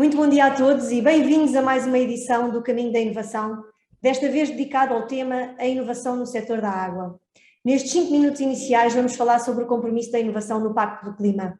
Muito bom dia a todos e bem-vindos a mais uma edição do Caminho da Inovação, desta vez dedicado ao tema A Inovação no Setor da Água. Nestes 5 minutos iniciais vamos falar sobre o compromisso da inovação no Pacto do Clima.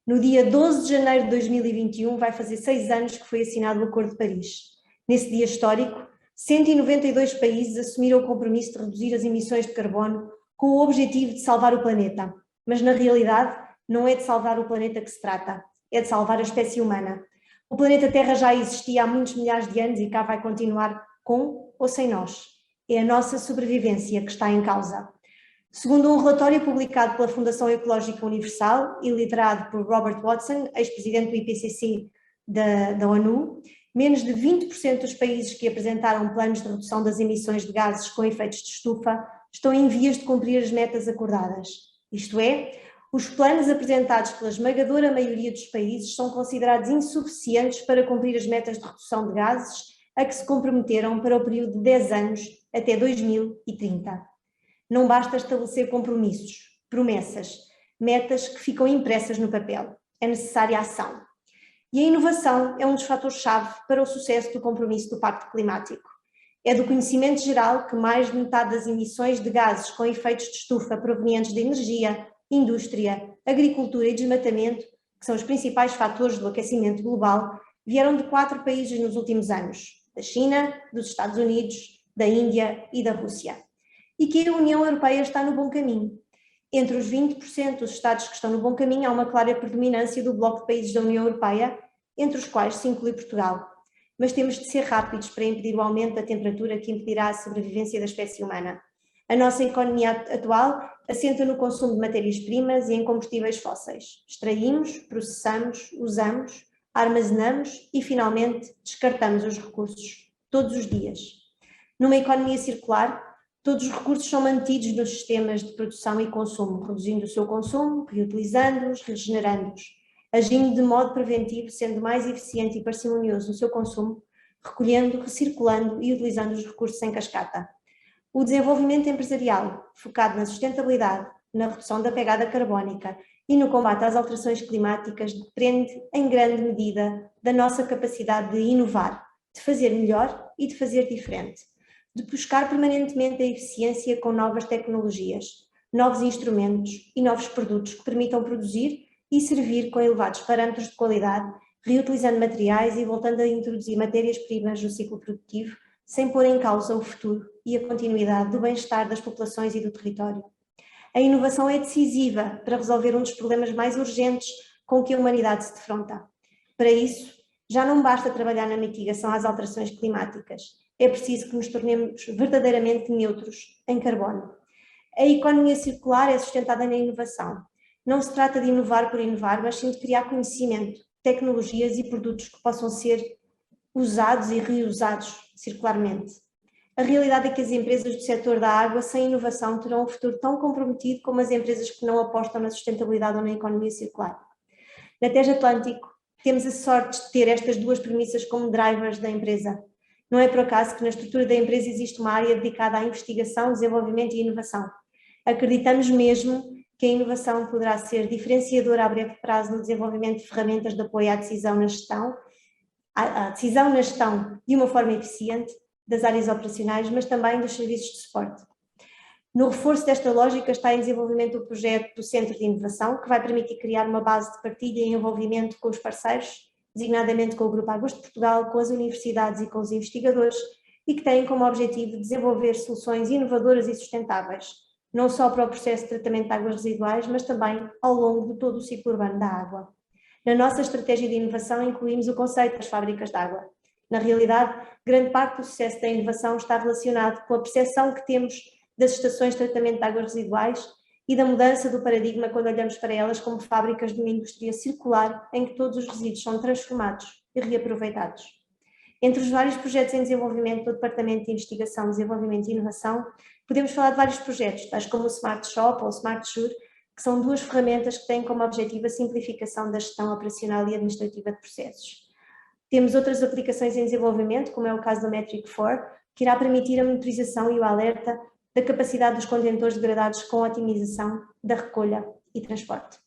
No dia 12 de janeiro de 2021 vai fazer 6 anos que foi assinado o Acordo de Paris. Nesse dia histórico, 192 países assumiram o compromisso de reduzir as emissões de carbono com o objetivo de salvar o planeta. Mas na realidade não é de salvar o planeta que se trata, é de salvar a espécie humana. O planeta Terra já existia há muitos milhares de anos e cá vai continuar com ou sem nós. É a nossa sobrevivência que está em causa. Segundo um relatório publicado pela Fundação Ecológica Universal e liderado por Robert Watson, ex-presidente do IPCC da ONU, menos de 20% dos países que apresentaram planos de redução das emissões de gases com efeitos de estufa estão em vias de cumprir as metas acordadas. Isto é, os planos apresentados pela esmagadora maioria dos países são considerados insuficientes para cumprir as metas de redução de gases a que se comprometeram para o período de 10 anos até 2030. Não basta estabelecer compromissos, promessas, metas que ficam impressas no papel. É necessária ação. E a inovação é um dos fatores-chave para o sucesso do compromisso do Pacto Climático. É do conhecimento geral que mais de metade das emissões de gases com efeitos de estufa provenientes de energia, indústria, agricultura e desmatamento, que são os principais fatores do aquecimento global, vieram de 4 países nos últimos anos: da China, dos Estados Unidos, da Índia e da Rússia. E que a União Europeia está no bom caminho. Entre os 20% dos Estados que estão no bom caminho, há uma clara predominância do bloco de países da União Europeia, entre os quais se inclui Portugal. Mas temos de ser rápidos para impedir o aumento da temperatura que impedirá a sobrevivência da espécie humana. A nossa economia atual assenta no consumo de matérias-primas e em combustíveis fósseis. Extraímos, processamos, usamos, armazenamos e, finalmente, descartamos os recursos, todos os dias. Numa economia circular, todos os recursos são mantidos nos sistemas de produção e consumo, reduzindo o seu consumo, reutilizando-os, regenerando-os, agindo de modo preventivo, sendo mais eficiente e parcimonioso no seu consumo, recolhendo, recirculando e utilizando os recursos em cascata. O desenvolvimento empresarial, focado na sustentabilidade, na redução da pegada carbónica e no combate às alterações climáticas, depende, em grande medida, da nossa capacidade de inovar, de fazer melhor e de fazer diferente, de buscar permanentemente a eficiência com novas tecnologias, novos instrumentos e novos produtos que permitam produzir e servir com elevados parâmetros de qualidade, reutilizando materiais e voltando a introduzir matérias-primas no ciclo produtivo, sem pôr em causa o futuro e a continuidade do bem-estar das populações e do território. A inovação é decisiva para resolver um dos problemas mais urgentes com que a humanidade se defronta. Para isso, já não basta trabalhar na mitigação às alterações climáticas, é preciso que nos tornemos verdadeiramente neutros em carbono. A economia circular é sustentada na inovação. Não se trata de inovar por inovar, mas sim de criar conhecimento, tecnologias e produtos que possam ser usados e reusados circularmente. A realidade é que as empresas do setor da água sem inovação terão um futuro tão comprometido como as empresas que não apostam na sustentabilidade ou na economia circular. Na TEG Atlântico, temos a sorte de ter estas duas premissas como drivers da empresa. Não é por acaso que na estrutura da empresa existe uma área dedicada à investigação, desenvolvimento e inovação. Acreditamos mesmo que a inovação poderá ser diferenciadora a breve prazo no desenvolvimento de ferramentas de apoio à decisão na gestão, de uma forma eficiente das áreas operacionais, mas também dos serviços de suporte. No reforço desta lógica está em desenvolvimento o projeto do Centro de Inovação, que vai permitir criar uma base de partilha e envolvimento com os parceiros, designadamente com o Grupo Águas de Portugal, com as universidades e com os investigadores, e que tem como objetivo desenvolver soluções inovadoras e sustentáveis, não só para o processo de tratamento de águas residuais, mas também ao longo de todo o ciclo urbano da água. Na nossa estratégia de inovação incluímos o conceito das fábricas de água. Na realidade, grande parte do sucesso da inovação está relacionado com a percepção que temos das estações de tratamento de águas residuais e da mudança do paradigma quando olhamos para elas como fábricas de uma indústria circular em que todos os resíduos são transformados e reaproveitados. Entre os vários projetos em desenvolvimento do Departamento de Investigação, Desenvolvimento e Inovação, podemos falar de vários projetos, tais como o Smart Shop ou o Smart Sure, que são duas ferramentas que têm como objetivo a simplificação da gestão operacional e administrativa de processos. Temos outras aplicações em desenvolvimento, como é o caso do Metric4, que irá permitir a monitorização e o alerta da capacidade dos contentores degradados com a otimização da recolha e transporte.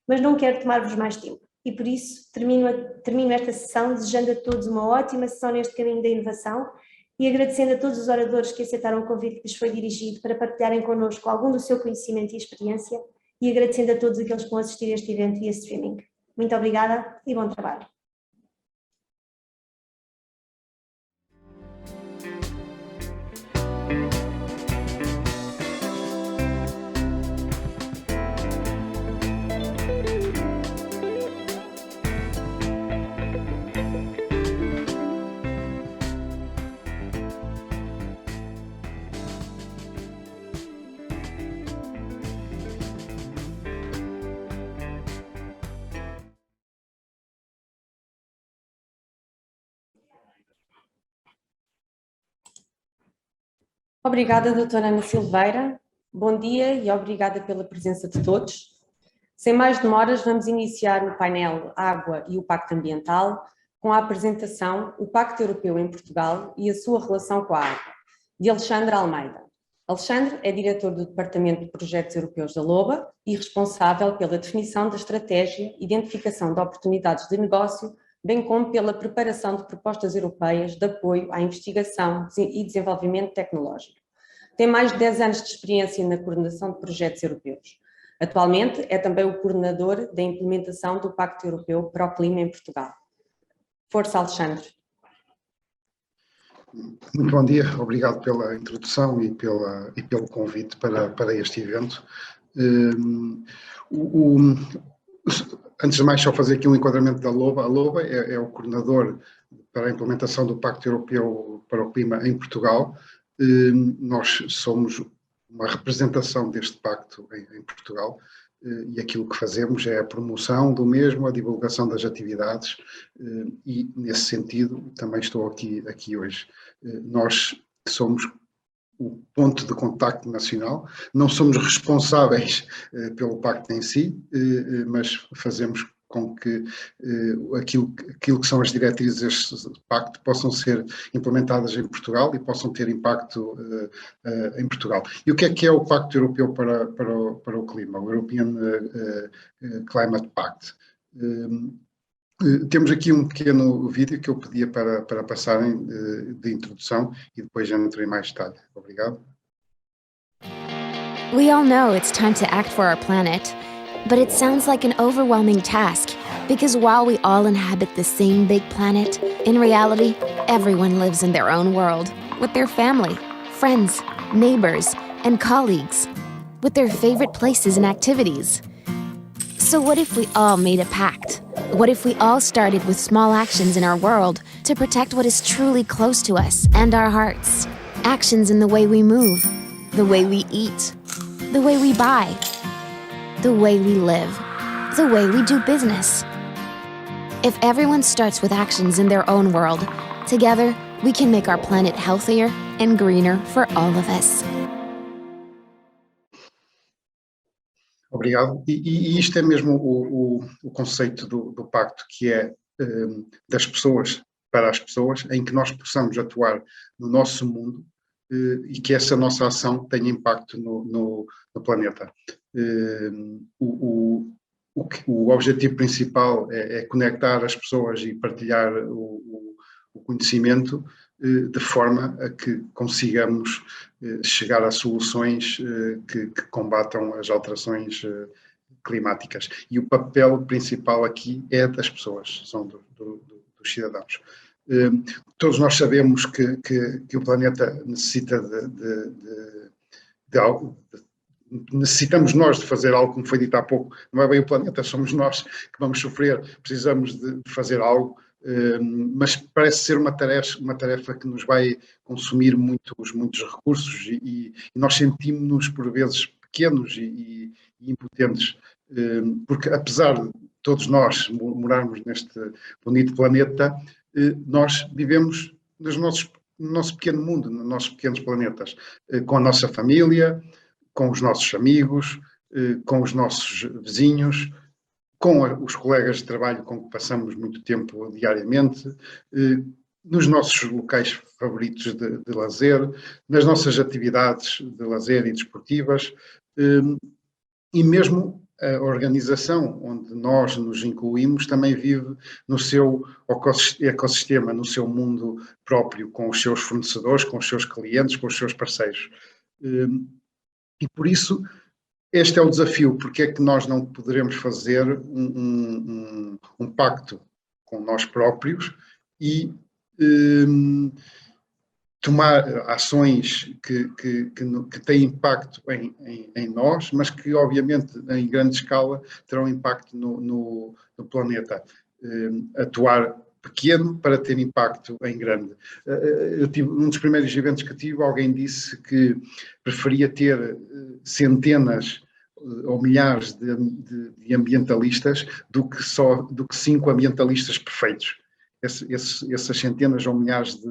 Mas não quero tomar-vos mais tempo. e por isso termino esta sessão desejando a todos uma ótima sessão neste caminho da inovação e agradecendo a todos os oradores que aceitaram o convite que lhes foi dirigido para partilharem connosco algum do seu conhecimento e experiência e agradecendo a todos aqueles que vão assistir a este evento via streaming. Muito obrigada e bom trabalho. Obrigada, doutora Ana Silveira. Bom dia e obrigada pela presença de todos. Sem mais demoras, vamos iniciar o painel Água e o Pacto Ambiental com a apresentação O Pacto Europeu em Portugal e a sua relação com a água, de Alexandre Almeida. Alexandre é diretor do Departamento de Projetos Europeus da LOBA e responsável pela definição da estratégia, identificação de oportunidades de negócio, bem como pela preparação de propostas europeias de apoio à investigação e desenvolvimento tecnológico. Tem mais de 10 anos de experiência na coordenação de projetos europeus. Atualmente é também o coordenador da implementação do Pacto Europeu para o Clima em Portugal. Força, Alexandre. Muito bom dia, obrigado pela introdução e pelo convite para este evento. Antes de mais, só fazer aqui um enquadramento da LOBA. A LOBA é o coordenador para a implementação do Pacto Europeu para o Clima em Portugal. Nós somos uma representação deste pacto em Portugal e aquilo que fazemos é a promoção do mesmo, a divulgação das atividades e, nesse sentido, também estou aqui hoje. Nós somos o ponto de contacto nacional, não somos responsáveis pelo pacto em si, mas fazemos com que aquilo que são as diretrizes deste pacto possam ser implementadas em Portugal e possam ter impacto em Portugal. E o que é o Pacto Europeu para o Clima, o European Climate Pact? Temos aqui um pequeno vídeo que eu pedia para passarem de introdução e depois entro em mais detalhe. Obrigado. We all know it's time to act for our planet, but it sounds like an overwhelming task because while we all inhabit the same big planet, in reality, everyone lives in their own world, with their family, friends, neighbors, and colleagues, with their favorite places and activities. So what if we all made a pact? What if we all started with small actions in our world to protect what is truly close to us and our hearts? Actions in the way we move, the way we eat, the way we buy, the way we live, the way we do business. If everyone starts with actions in their own world, together we can make our planet healthier and greener for all of us. Obrigado. E isto é mesmo o conceito do pacto, que é das pessoas para as pessoas, em que nós possamos atuar no nosso mundo e que essa nossa ação tenha impacto no planeta. O objetivo principal é conectar as pessoas e partilhar o conhecimento de forma a que consigamos chegar a soluções que combatam as alterações climáticas. E o papel principal aqui é das pessoas, são dos cidadãos. Todos nós sabemos que o planeta necessita de algo. Necessitamos nós de fazer algo, como foi dito há pouco, não é bem o planeta, somos nós que vamos sofrer, precisamos de fazer algo, mas parece ser uma tarefa que nos vai consumir muitos recursos e nós sentimos-nos por vezes pequenos e impotentes, porque apesar de todos nós morarmos neste bonito planeta, nós vivemos no nosso pequeno mundo, nos nossos pequenos planetas, com a nossa família, com os nossos amigos, com os nossos vizinhos, com os colegas de trabalho com que passamos muito tempo diariamente, nos nossos locais favoritos de lazer, nas nossas atividades de lazer e desportivas, e mesmo a organização onde nós nos incluímos também vive no seu ecossistema, no seu mundo próprio, com os seus fornecedores, com os seus clientes, com os seus parceiros. E por isso, este é o desafio, porque é que nós não poderemos fazer um pacto com nós próprios e tomar ações que têm impacto em nós, mas que obviamente em grande escala terão impacto no planeta. Atuar pequeno para ter impacto em grande. Eu tive, um dos primeiros eventos que tive, alguém disse que preferia ter centenas ou milhares de ambientalistas do que 5 ambientalistas perfeitos. Essas centenas ou milhares de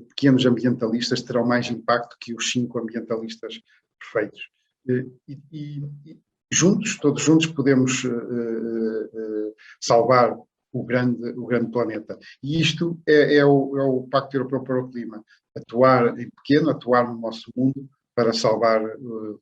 pequenos ambientalistas terão mais impacto que os 5 ambientalistas perfeitos. E juntos, todos juntos, podemos salvar o grande planeta. E isto é o Pacto Europeu para o Clima. Atuar em pequeno, atuar no nosso mundo para salvar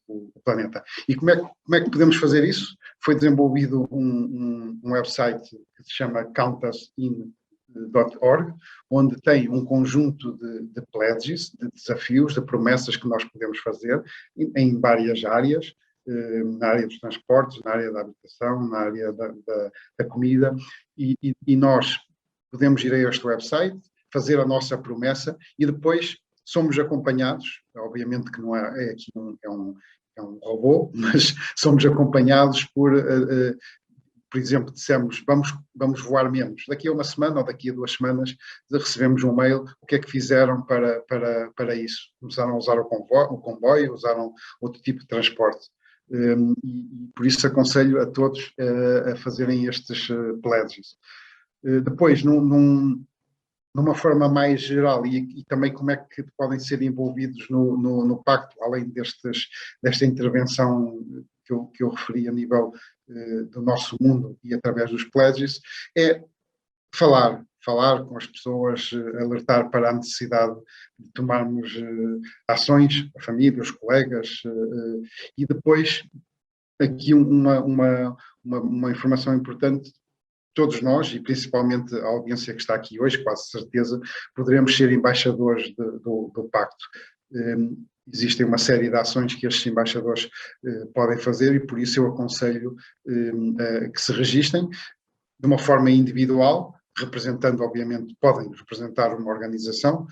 o planeta. E como é que podemos fazer isso? Foi desenvolvido um website que se chama CountUsIn.org, onde tem um conjunto de pledges, de desafios, de promessas que nós podemos fazer em várias áreas, na área dos transportes, na área da habitação, na área da comida, e nós podemos ir a este website, fazer a nossa promessa e depois somos acompanhados, obviamente que não é aqui é um robô, mas somos acompanhados por exemplo, dissemos, vamos voar menos. Daqui a uma semana ou daqui a 2 semanas recebemos um mail, o que é que fizeram para isso? Começaram a usar o comboio, usaram outro tipo de transporte. E por isso aconselho a todos a fazerem estes pledges. Depois, numa forma mais geral, e também como é que podem ser envolvidos no pacto, além desta intervenção que eu referi a nível do nosso mundo e através dos pledges, é falar com as pessoas, alertar para a necessidade de tomarmos ações, a família, os colegas, e depois aqui uma informação importante. Todos nós, e principalmente a audiência que está aqui hoje, quase certeza, poderemos ser embaixadores do pacto. Existem uma série de ações que estes embaixadores podem fazer e por isso eu aconselho que se registrem de uma forma individual, representando, obviamente, podem representar uma organização,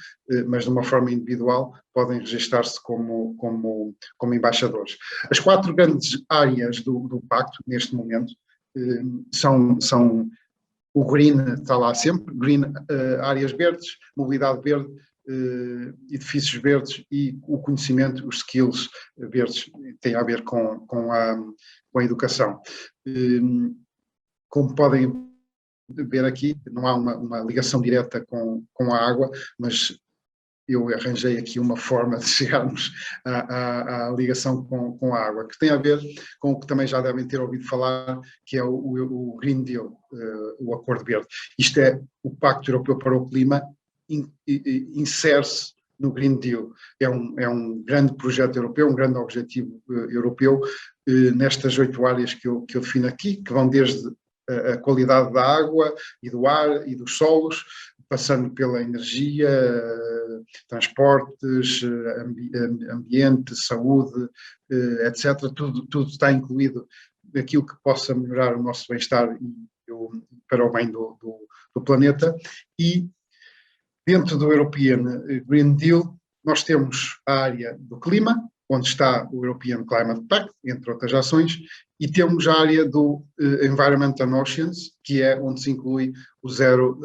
mas de uma forma individual podem registrar-se como embaixadores. As 4 grandes áreas do pacto, neste momento, são o green, está lá sempre, green, áreas verdes, mobilidade verde, edifícios verdes e o conhecimento, os skills verdes, tem a ver com a educação. Como podem ver aqui, não há uma ligação direta com a água, mas eu arranjei aqui uma forma de chegarmos à ligação com a água, que tem a ver com o que também já devem ter ouvido falar, que é o Green Deal, o Acordo Verde. Isto é o Pacto Europeu para o Clima, insere-se no Green Deal. É um grande projeto europeu, um grande objetivo europeu, nestas 8 áreas que eu defino aqui, que vão desde a qualidade da água e do ar e dos solos, passando pela energia, transportes, ambiente, saúde, etc. Tudo está incluído naquilo que possa melhorar o nosso bem-estar para o bem do planeta. E dentro do European Green Deal, nós temos a área do clima, onde está o European Climate Pact, entre outras ações, e temos a área do Environment and Oceans, que é onde se inclui o Zero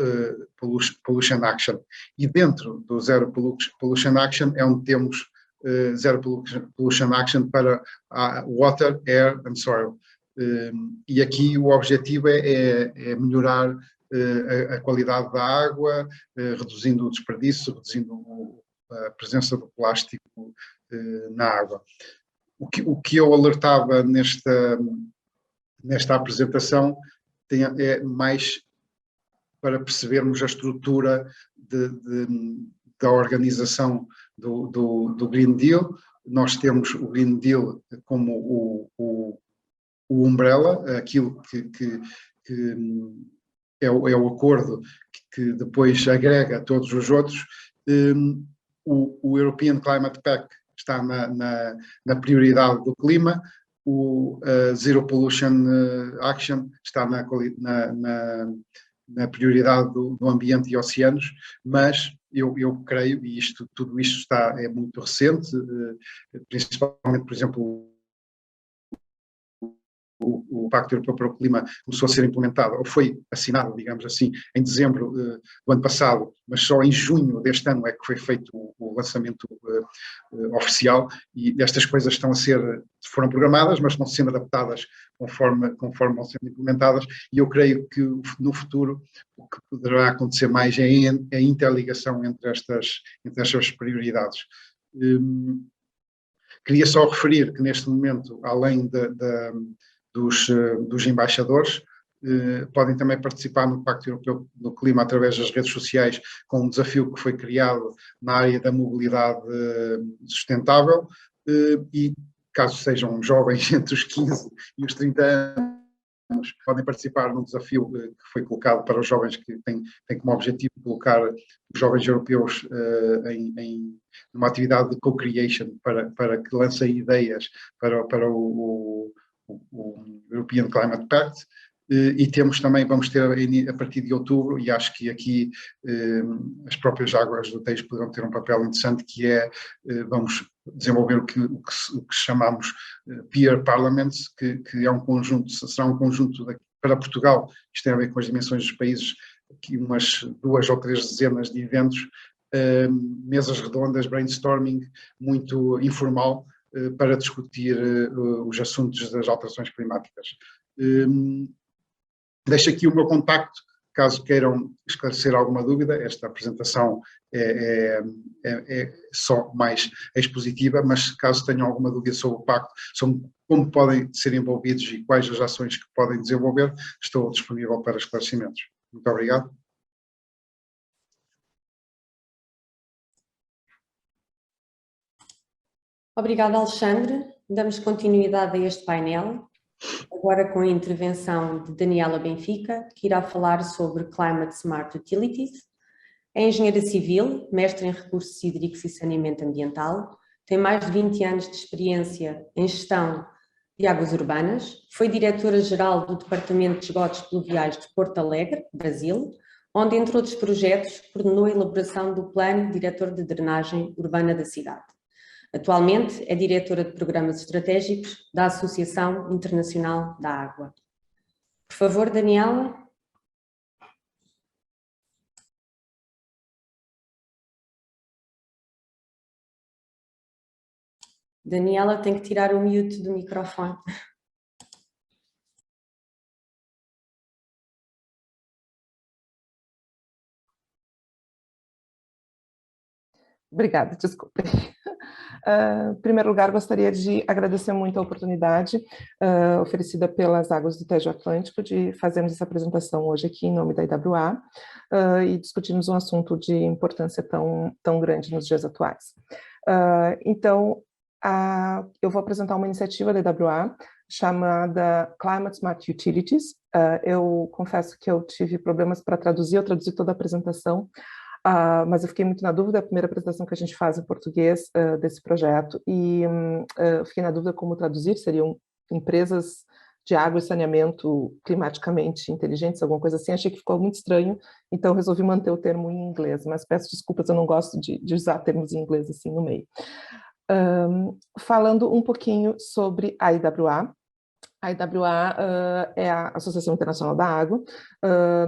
Pollution Action. E dentro do Zero Pollution Action é onde temos Zero Pollution Action para Water, Air and Soil. E aqui o objetivo é melhorar a qualidade da água, reduzindo o desperdício, reduzindo a presença do plástico na água. O que eu alertava nesta apresentação é mais para percebermos a estrutura da organização do Green Deal. Nós temos o Green Deal como o umbrella, aquilo que é o acordo que depois agrega todos os outros. O European Climate Pact está na prioridade do clima, o Zero Pollution Action está na prioridade do ambiente e oceanos, mas eu creio, e tudo isto é muito recente, principalmente, por exemplo, o Pacto Europeu para o Clima começou a ser implementado, ou foi assinado, digamos assim, em dezembro do ano passado, mas só em junho deste ano é que foi feito o lançamento oficial, e estas coisas foram programadas, mas estão sendo adaptadas conforme vão sendo implementadas, e eu creio que no futuro o que poderá acontecer mais é a interligação entre estas prioridades. Queria só referir que neste momento, além dos embaixadores, podem também participar no Pacto Europeu do Clima através das redes sociais, com um desafio que foi criado na área da mobilidade sustentável, e caso sejam jovens entre os 15 e os 30 anos, podem participar num desafio que foi colocado para os jovens, que tem como objetivo colocar os jovens europeus numa atividade de co-creation, para que lancem ideias para o European Climate Pact. E vamos ter a partir de outubro, e acho que aqui as próprias águas do Tejo poderão ter um papel interessante, que é, vamos desenvolver o que chamamos peer parliaments, que será um conjunto para Portugal, isto tem a ver com as dimensões dos países, aqui umas 2 ou 3 dezenas de eventos, mesas redondas, brainstorming, muito informal, para discutir os assuntos das alterações climáticas. Deixo aqui o meu contacto, caso queiram esclarecer alguma dúvida. Esta apresentação é só mais expositiva, mas caso tenham alguma dúvida sobre o Pacto, sobre como podem ser envolvidos e quais as ações que podem desenvolver, estou disponível para esclarecimentos. Muito obrigado. Obrigada, Alexandre. Damos continuidade a este painel, agora com a intervenção de Daniela Benfica, que irá falar sobre Climate Smart Utilities. É engenheira civil, mestre em recursos hídricos e saneamento ambiental, tem mais de 20 anos de experiência em gestão de águas urbanas, foi diretora-geral do Departamento de Esgotos Pluviais de Porto Alegre, Brasil, onde, entre outros projetos, coordenou a elaboração do Plano Diretor de Drenagem Urbana da cidade. Atualmente é diretora de programas estratégicos da Associação Internacional da Água. Por favor, Daniela. Daniela tem que tirar o mute do microfone. Obrigada, desculpe. Em primeiro lugar, gostaria de agradecer muito a oportunidade oferecida pelas Águas do Tejo Atlântico de fazermos essa apresentação hoje aqui em nome da IWA e discutirmos um assunto de importância tão grande nos dias atuais. Então, eu vou apresentar uma iniciativa da IWA chamada Climate Smart Utilities. Eu confesso que eu tive problemas para traduzir, eu traduzi toda a apresentação, mas eu fiquei muito na dúvida, a primeira apresentação que a gente faz em português desse projeto, e fiquei na dúvida como traduzir, seriam empresas de água e saneamento climaticamente inteligentes, alguma coisa assim. Achei que ficou muito estranho, então resolvi manter o termo em inglês, mas peço desculpas, eu não gosto de usar termos em inglês assim no meio. Falando um pouquinho sobre a IWA. A IWA é a Associação Internacional da Água.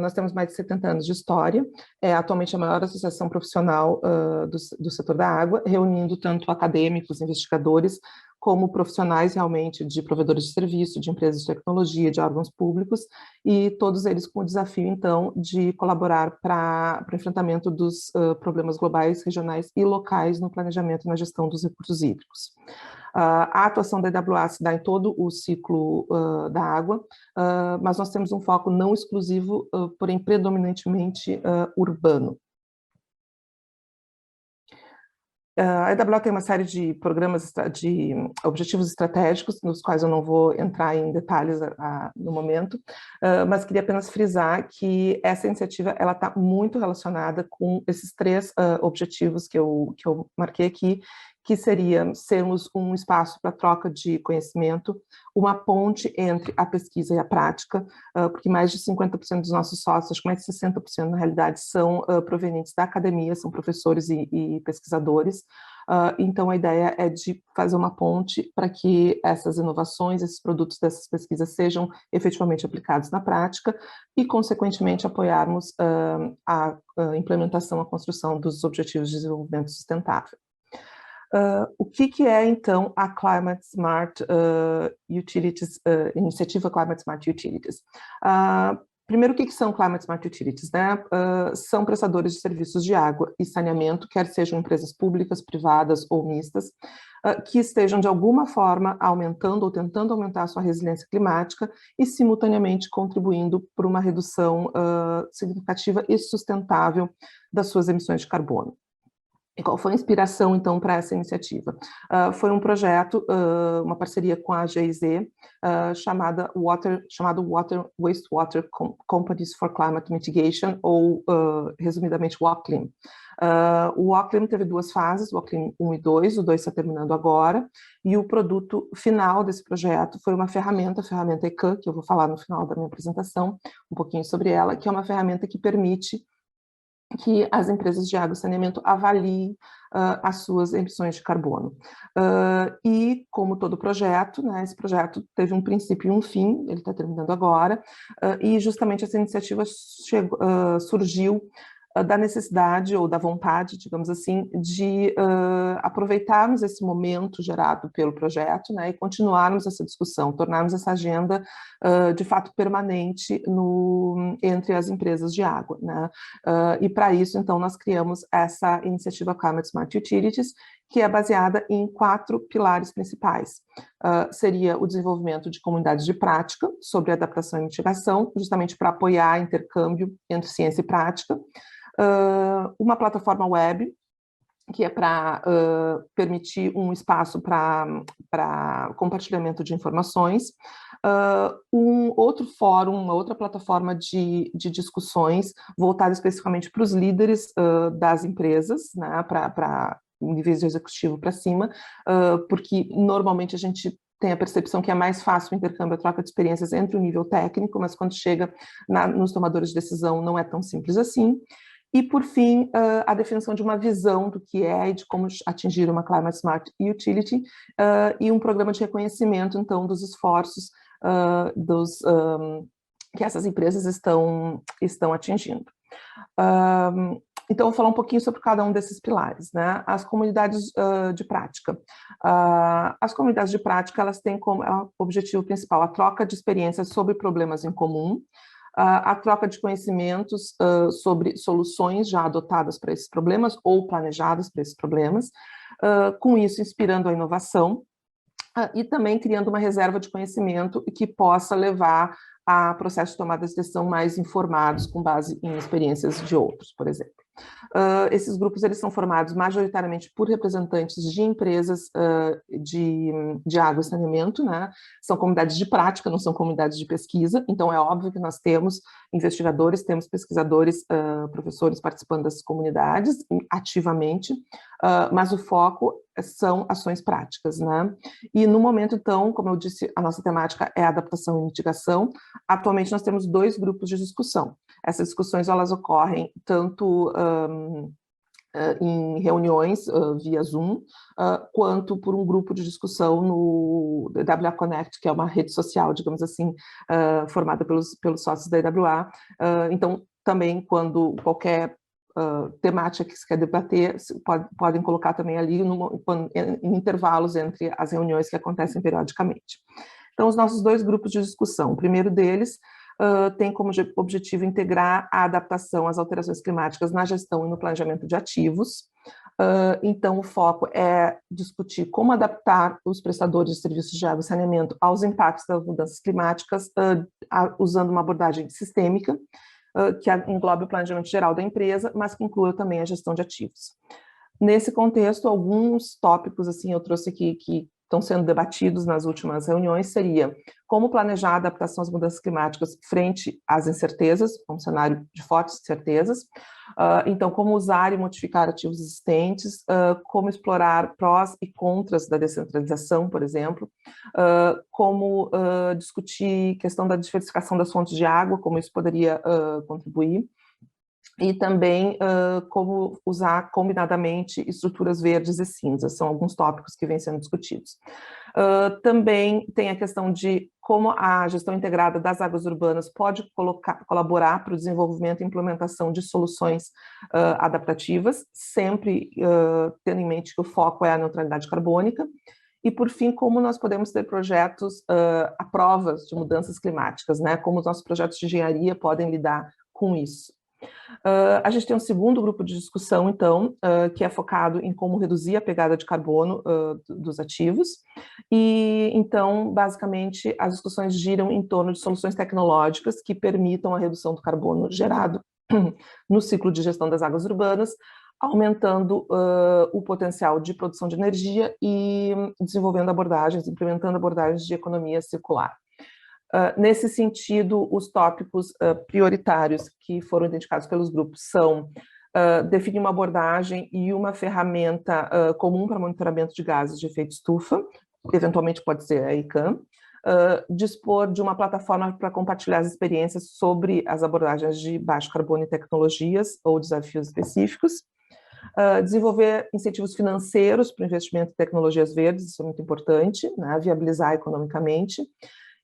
Nós temos mais de 70 anos de história, é atualmente a maior associação profissional do setor da água, reunindo tanto acadêmicos, investigadores, como profissionais realmente de provedores de serviço, de empresas de tecnologia, de órgãos públicos, e todos eles com o desafio, então, de colaborar para o enfrentamento dos problemas globais, regionais e locais no planejamento e na gestão dos recursos hídricos. A atuação da IWA se dá em todo o ciclo da água, mas nós temos um foco não exclusivo, porém predominantemente urbano. A EWA tem uma série de programas, de objetivos estratégicos, nos quais eu não vou entrar em detalhes no momento, mas queria apenas frisar que essa iniciativa está muito relacionada com esses 3 objetivos que eu marquei aqui, que seria sermos um espaço para troca de conhecimento, uma ponte entre a pesquisa e a prática, porque mais de 50% dos nossos sócios, acho que mais de 60% na realidade, são provenientes da academia, são professores e pesquisadores. Então a ideia é de fazer uma ponte para que essas inovações, esses produtos dessas pesquisas sejam efetivamente aplicados na prática e, consequentemente, apoiarmos a implementação, a construção dos Objetivos de Desenvolvimento Sustentável. O que é, então, a Climate Smart Utilities, iniciativa Climate Smart Utilities? Primeiro, o que são Climate Smart Utilities, né? São prestadores de serviços de água e saneamento, quer sejam empresas públicas, privadas ou mistas, que estejam, de alguma forma, aumentando ou tentando aumentar a sua resiliência climática e, simultaneamente, contribuindo para uma redução significativa e sustentável das suas emissões de carbono. E qual foi a inspiração, então, para essa iniciativa? Foi um projeto, uma parceria com a GIZ, chamado Wastewater Companies for Climate Mitigation, ou, resumidamente, WACLIM. O WACLIM teve 2 fases, o WACLIM 1 e 2, o 2 está terminando agora, e o produto final desse projeto foi uma ferramenta, a ferramenta ECAN, que eu vou falar no final da minha apresentação, um pouquinho sobre ela, que é uma ferramenta que permite que as empresas de água e saneamento avaliem as suas emissões de carbono. E, como todo projeto, né, esse projeto teve um princípio e um fim, ele está terminando agora, e justamente essa iniciativa surgiu da necessidade ou da vontade, digamos assim, de aproveitarmos esse momento gerado pelo projeto, né, e continuarmos essa discussão, tornarmos essa agenda de fato permanente entre as empresas de água, né? E para isso, então, nós criamos essa iniciativa Climate Smart Utilities, que é baseada em 4 pilares principais. Seria o desenvolvimento de comunidades de prática sobre adaptação e mitigação, justamente para apoiar intercâmbio entre ciência e prática. Uma plataforma web, que é para permitir um espaço para compartilhamento de informações, um outro fórum, uma outra plataforma de discussões voltada especificamente para os líderes das empresas, né, para níveis de executivo para cima, porque normalmente a gente tem a percepção que é mais fácil o intercâmbio, a troca de experiências entre o nível técnico, mas quando chega nos tomadores de decisão não é tão simples assim. E, por fim, a definição de uma visão do que é e de como atingir uma Climate Smart Utility e um programa de reconhecimento, então, dos esforços que essas empresas estão atingindo. Então, vou falar um pouquinho sobre cada um desses pilares, né? As comunidades de prática. As comunidades de prática, elas têm como objetivo principal a troca de experiências sobre problemas em comum, a troca de conhecimentos sobre soluções já adotadas para esses problemas ou planejadas para esses problemas, com isso inspirando a inovação e também criando uma reserva de conhecimento que possa levar a processos de tomada de decisão mais informados com base em experiências de outros, por exemplo. Esses grupos eles são formados majoritariamente por representantes de empresas de água e saneamento, né? São comunidades de prática, não são comunidades de pesquisa, então é óbvio que nós temos investigadores, temos pesquisadores, professores participando dessas comunidades ativamente, mas o foco são ações práticas, né? E no momento, então, como eu disse, a nossa temática é adaptação e mitigação. Atualmente nós temos 2 grupos de discussão. Essas discussões, elas ocorrem tanto em reuniões via Zoom, quanto por um grupo de discussão no EWA Connect, que é uma rede social, digamos assim, formada pelos sócios da EWA. Então, também, quando qualquer temática que se quer debater, podem colocar também ali em intervalos entre as reuniões que acontecem periodicamente. Então, os nossos 2 grupos de discussão, o primeiro deles tem como objetivo integrar a adaptação às alterações climáticas na gestão e no planejamento de ativos. Então, o foco é discutir como adaptar os prestadores de serviços de água e saneamento aos impactos das mudanças climáticas, usando uma abordagem sistêmica, que englobe o planejamento geral da empresa, mas que inclua também a gestão de ativos. Nesse contexto, alguns tópicos assim eu trouxe aqui que estão sendo debatidos nas últimas reuniões seria como planejar a adaptação às mudanças climáticas frente às incertezas, um cenário de fortes incertezas. Então, como usar e modificar ativos existentes, como explorar prós e contras da descentralização, por exemplo, como discutir questão da diversificação das fontes de água, como isso poderia contribuir, e também como usar combinadamente estruturas verdes e cinzas, são alguns tópicos que vêm sendo discutidos. Também tem a questão de como a gestão integrada das águas urbanas pode colaborar para o desenvolvimento e implementação de soluções adaptativas, sempre tendo em mente que o foco é a neutralidade carbônica. E, por fim, como nós podemos ter projetos à prova de mudanças climáticas, né? Como os nossos projetos de engenharia podem lidar com isso. A gente tem um segundo grupo de discussão, então, que é focado em como reduzir a pegada de carbono dos ativos. E, então, basicamente, as discussões giram em torno de soluções tecnológicas que permitam a redução do carbono gerado no ciclo de gestão das águas urbanas, aumentando o potencial de produção de energia e desenvolvendo abordagens, implementando abordagens de economia circular. Nesse sentido, os tópicos prioritários que foram identificados pelos grupos são definir uma abordagem e uma ferramenta comum para monitoramento de gases de efeito estufa, eventualmente pode ser a ICAM, dispor de uma plataforma para compartilhar as experiências sobre as abordagens de baixo carbono e tecnologias ou desafios específicos, desenvolver incentivos financeiros para o investimento em tecnologias verdes, isso é muito importante, né, viabilizar economicamente,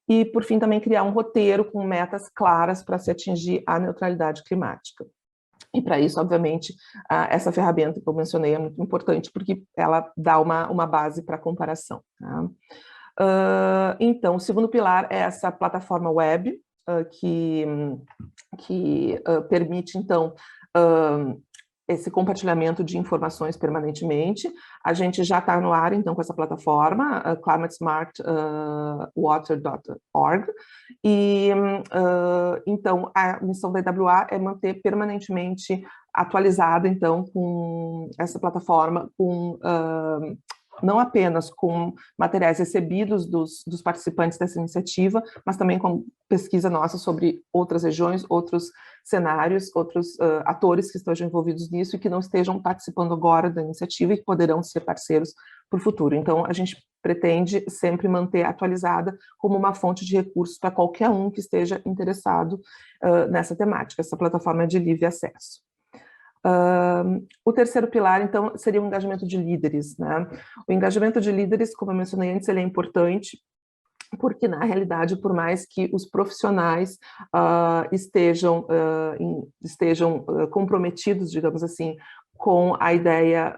e, por fim, também criar um roteiro com metas claras para se atingir a neutralidade climática. E, para isso, obviamente, essa ferramenta que eu mencionei é muito importante, porque ela dá uma base para comparação. Tá? Então, o segundo pilar é essa plataforma web, que permite, então, esse compartilhamento de informações permanentemente. A gente já está no ar, então, com essa plataforma, climatesmartwater.org, e, então, a missão da IWA é manter permanentemente atualizada, então, com essa plataforma, com não apenas com materiais recebidos dos participantes dessa iniciativa, mas também com pesquisa nossa sobre outras regiões, outros cenários, outros atores que estejam envolvidos nisso e que não estejam participando agora da iniciativa e que poderão ser parceiros para o futuro. Então, a gente pretende sempre manter atualizada como uma fonte de recursos para qualquer um que esteja interessado nessa temática. Essa plataforma é de livre acesso. O terceiro pilar, então, seria o engajamento de líderes, né? O engajamento de líderes, como eu mencionei antes, ele é importante porque, na realidade, por mais que os profissionais estejam comprometidos, digamos assim, com a ideia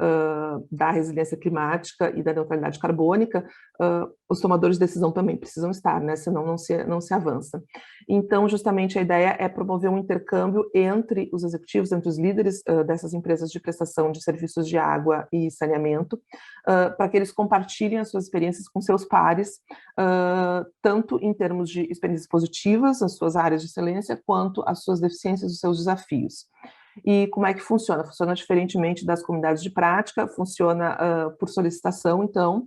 da resiliência climática e da neutralidade carbônica, os tomadores de decisão também precisam estar, né? Senão não se avança. Então, justamente, a ideia é promover um intercâmbio entre os executivos, entre os líderes dessas empresas de prestação de serviços de água e saneamento, para que eles compartilhem as suas experiências com seus pares, tanto em termos de experiências positivas, as suas áreas de excelência, quanto as suas deficiências e os seus desafios. E como é que funciona? Funciona diferentemente das comunidades de prática, funciona por solicitação, então,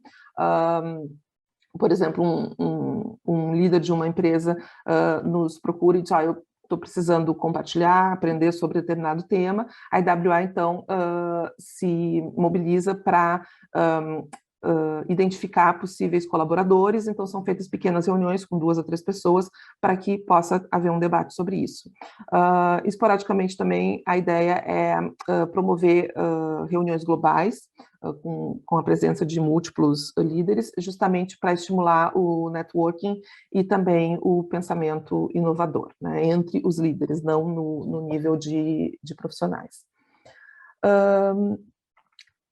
por exemplo, um líder de uma empresa nos procura e diz, eu estou precisando compartilhar, aprender sobre determinado tema, a IWA, então, se mobiliza para identificar possíveis colaboradores, então são feitas pequenas reuniões com 2 a 3 pessoas para que possa haver um debate sobre isso. Esporadicamente também a ideia é promover reuniões globais com a presença de múltiplos líderes, justamente para estimular o networking e também o pensamento inovador, né, entre os líderes, não no nível de profissionais.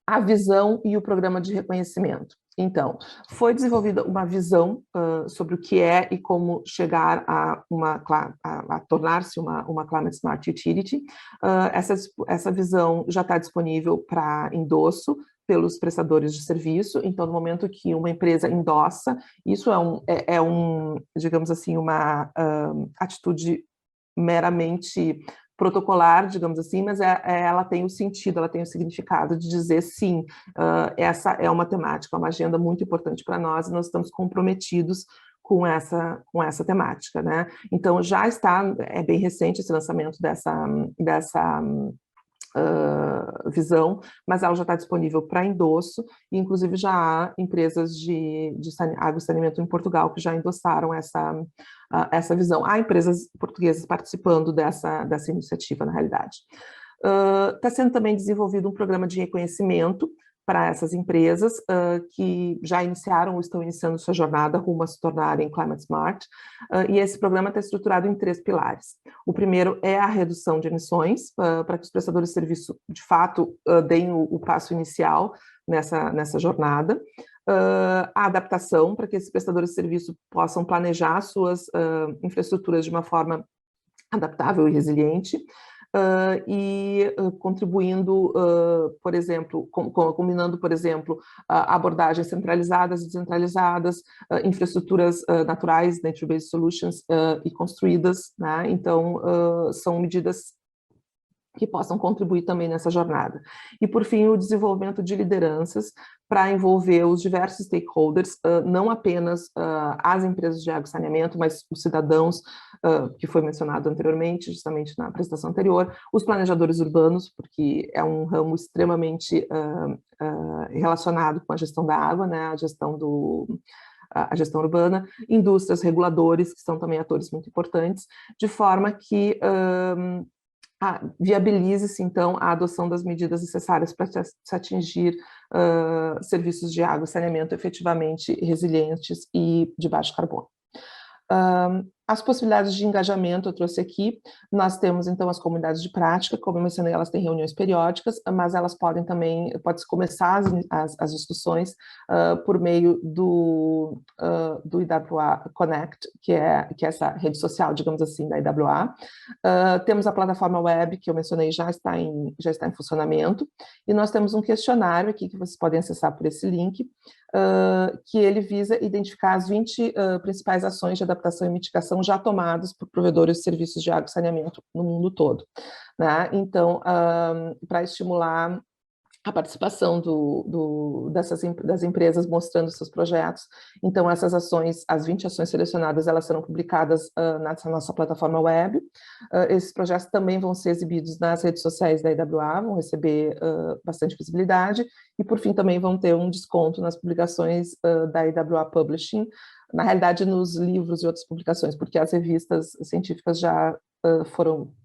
A visão e o programa de reconhecimento. Então, foi desenvolvida uma visão sobre o que é e como chegar a tornar-se uma Climate Smart Utility. Essa visão já está disponível para endosso pelos prestadores de serviço, então no momento que uma empresa endossa, isso digamos assim, uma atitude meramente protocolar, digamos assim, mas ela tem o sentido, ela tem o significado de dizer sim, essa é uma temática, uma agenda muito importante para nós e nós estamos comprometidos com essa temática, né? Então já está, é bem recente esse lançamento dessa visão, mas ela já está disponível para endosso, e inclusive já há empresas de água e saneamento em Portugal que já endossaram essa visão. Há empresas portuguesas participando dessa iniciativa, na realidade. Está sendo também desenvolvido um programa de reconhecimento para essas empresas que já iniciaram ou estão iniciando sua jornada rumo a se tornarem Climate Smart, e esse programa está estruturado em 3 pilares. O primeiro é a redução de emissões, para que os prestadores de serviço, de fato, deem o passo inicial nessa jornada. A adaptação, para que esses prestadores de serviço possam planejar suas infraestruturas de uma forma adaptável e resiliente, contribuindo, por exemplo, combinando, por exemplo, abordagens centralizadas e descentralizadas, infraestruturas naturais, nature-based solutions, e construídas, né? Então, são medidas que possam contribuir também nessa jornada. E, por fim, o desenvolvimento de lideranças para envolver os diversos stakeholders, não apenas as empresas de água e saneamento, mas os cidadãos, que foi mencionado anteriormente, justamente na apresentação anterior, os planejadores urbanos, porque é um ramo extremamente relacionado com a gestão da água, né, a gestão urbana, indústrias, reguladores, que são também atores muito importantes, de forma que viabilize-se, então, a adoção das medidas necessárias para se atingir serviços de água e saneamento efetivamente resilientes e de baixo carbono. As possibilidades de engajamento eu trouxe aqui. Nós temos, então, as comunidades de prática, como eu mencionei, elas têm reuniões periódicas, mas elas podem também, pode-se começar as discussões por meio do IWA Connect, que é essa rede social, digamos assim, da IWA. Temos a plataforma web, que eu mencionei, já está em funcionamento, e nós temos um questionário aqui que vocês podem acessar por esse link, que ele visa identificar as 20 principais ações de adaptação e mitigação já tomadas por provedores de serviços de água e saneamento no mundo todo, né? Então, para estimular a participação das empresas mostrando seus projetos. Então, essas ações, as 20 ações selecionadas, elas serão publicadas nessa nossa plataforma web. Esses projetos também vão ser exibidos nas redes sociais da IWA, vão receber bastante visibilidade, e, por fim, também vão ter um desconto nas publicações da IWA Publishing, na realidade, nos livros e outras publicações, porque as revistas científicas já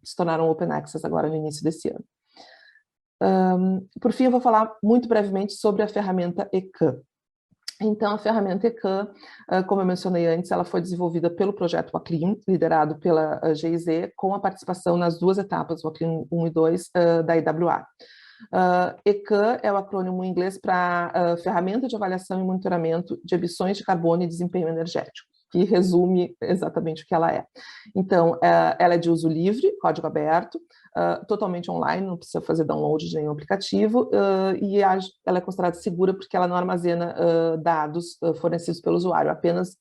se tornaram open access agora no início desse ano. Por fim, eu vou falar muito brevemente sobre a ferramenta ECAN. Então, a ferramenta ECAN, como eu mencionei antes, ela foi desenvolvida pelo projeto WACLIN, liderado pela GIZ, com a participação nas 2 etapas, WACLIN 1 e 2, da IWA. ECAN é o acrônimo em inglês para Ferramenta de Avaliação e Monitoramento de Emissões de Carbono e Desempenho Energético, que resume exatamente o que ela é. Então, ela é de uso livre, código aberto, totalmente online, não precisa fazer download de nenhum aplicativo, e ela é considerada segura porque ela não armazena dados fornecidos pelo usuário, apenas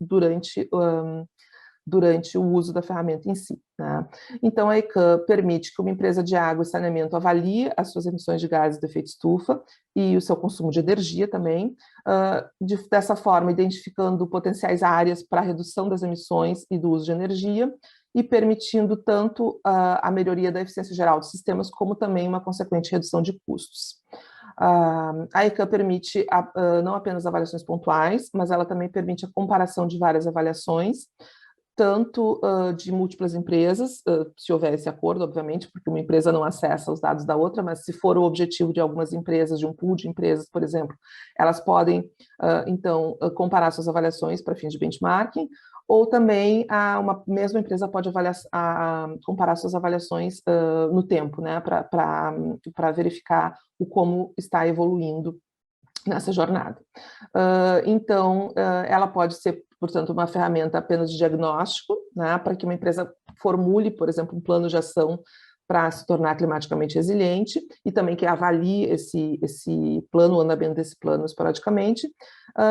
durante o uso da ferramenta em si, né? Então, a ECAN permite que uma empresa de água e saneamento avalie as suas emissões de gases de efeito estufa e o seu consumo de energia também, dessa forma, identificando potenciais áreas para a redução das emissões e do uso de energia, e permitindo tanto a melhoria da eficiência geral dos sistemas, como também uma consequente redução de custos. A ECAN permite não apenas avaliações pontuais, mas ela também permite a comparação de várias avaliações, tanto de múltiplas empresas, se houver esse acordo, obviamente, porque uma empresa não acessa os dados da outra, mas se for o objetivo de algumas empresas, de um pool de empresas, por exemplo, elas podem, então, comparar suas avaliações para fins de benchmarking, ou também uma mesma empresa pode comparar suas avaliações no tempo, né, para verificar como está evoluindo nessa jornada. Então, ela pode ser, portanto, uma ferramenta apenas de diagnóstico, né, para que uma empresa formule, por exemplo, um plano de ação para se tornar climaticamente resiliente e também que avalie esse plano, o andamento desse plano esporadicamente.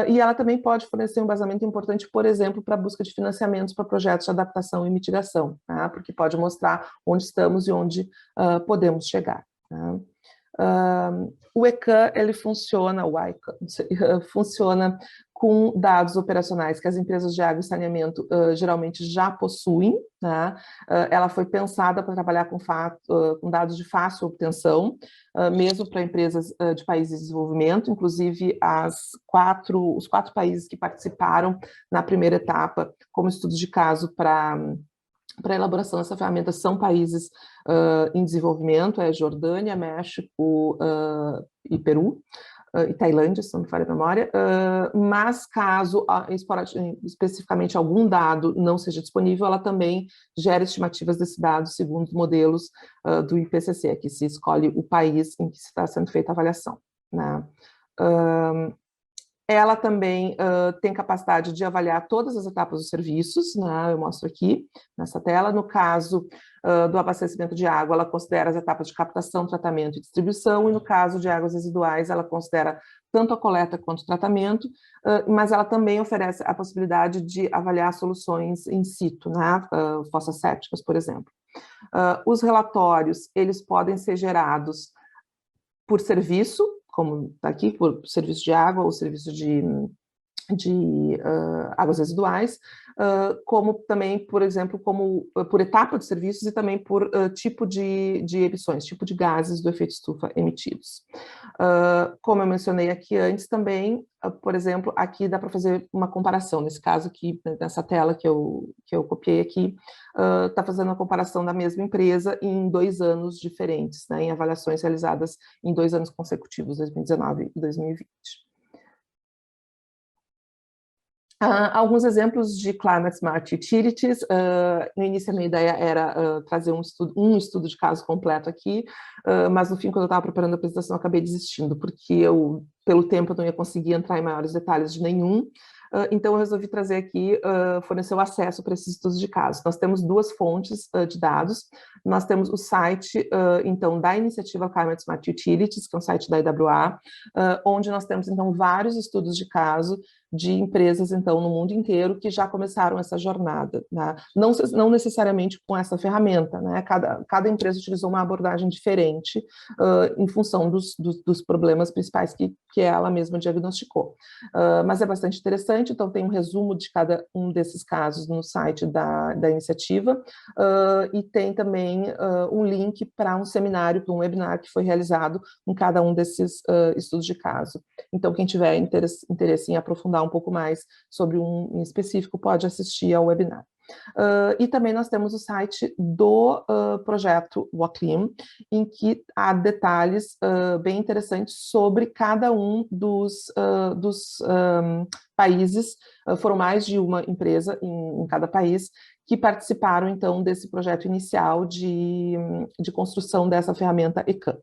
E ela também pode fornecer um embasamento importante, por exemplo, para a busca de financiamentos para projetos de adaptação e mitigação, tá? Porque pode mostrar onde estamos e onde podemos chegar. Tá? O ECAN, ele funciona, o ICAN, funciona com dados operacionais que as empresas de água e saneamento geralmente já possuem, né? Ela foi pensada para trabalhar com dados de fácil obtenção, mesmo para empresas de países de desenvolvimento, inclusive os quatro países que participaram na primeira etapa como estudos de caso para a elaboração dessa ferramenta são países em desenvolvimento, é Jordânia, México e Peru, e Tailândia, se não me falha a memória, mas caso especificamente algum dado não seja disponível, ela também gera estimativas desse dado segundo modelos do IPCC, que se escolhe o país em que está sendo feita a avaliação, né? Ela também tem capacidade de avaliar todas as etapas dos serviços, né? Eu mostro aqui nessa tela. No caso do abastecimento de água, ela considera as etapas de captação, tratamento e distribuição, e no caso de águas residuais, ela considera tanto a coleta quanto o tratamento, mas ela também oferece a possibilidade de avaliar soluções in situ, né? Fossas sépticas, por exemplo. Os relatórios, eles podem ser gerados por serviço, como está aqui, por serviço de água ou serviço de águas residuais, como também, por exemplo, como por etapa de serviços e também por tipo de emissões, tipo de gases do efeito estufa emitidos. Como eu mencionei aqui antes também, por exemplo, aqui dá para fazer uma comparação, nesse caso aqui, nessa tela que eu copiei aqui, está fazendo uma comparação da mesma empresa em 2 anos diferentes, né, em avaliações realizadas em 2 anos consecutivos, 2019 e 2020. Alguns exemplos de Climate Smart Utilities. No início a minha ideia era trazer um estudo de caso completo aqui, mas no fim, quando eu estava preparando a apresentação, eu acabei desistindo, porque pelo tempo eu não ia conseguir entrar em maiores detalhes de nenhum. Então eu resolvi trazer aqui, fornecer o acesso para esses estudos de caso. Nós temos 2 fontes de dados. Nós temos o site, então, da iniciativa Climate Smart Utilities, que é um site da IWA, onde nós temos, então, vários estudos de caso de empresas, então, no mundo inteiro, que já começaram essa jornada, né? Não necessariamente com essa ferramenta, né? Cada empresa utilizou uma abordagem diferente em função dos problemas principais que ela mesma diagnosticou. Mas é bastante interessante, então tem um resumo de cada um desses casos no site da iniciativa, e tem também um link para um seminário, para um webinar que foi realizado em cada um desses estudos de caso. Então, quem tiver interesse em aprofundar um pouco mais sobre um em específico, pode assistir ao webinar. E também nós temos o site do projeto WACLIM, em que há detalhes bem interessantes sobre cada um dos países. Foram mais de uma empresa em cada país que participaram, então, desse projeto inicial de construção dessa ferramenta ECAN.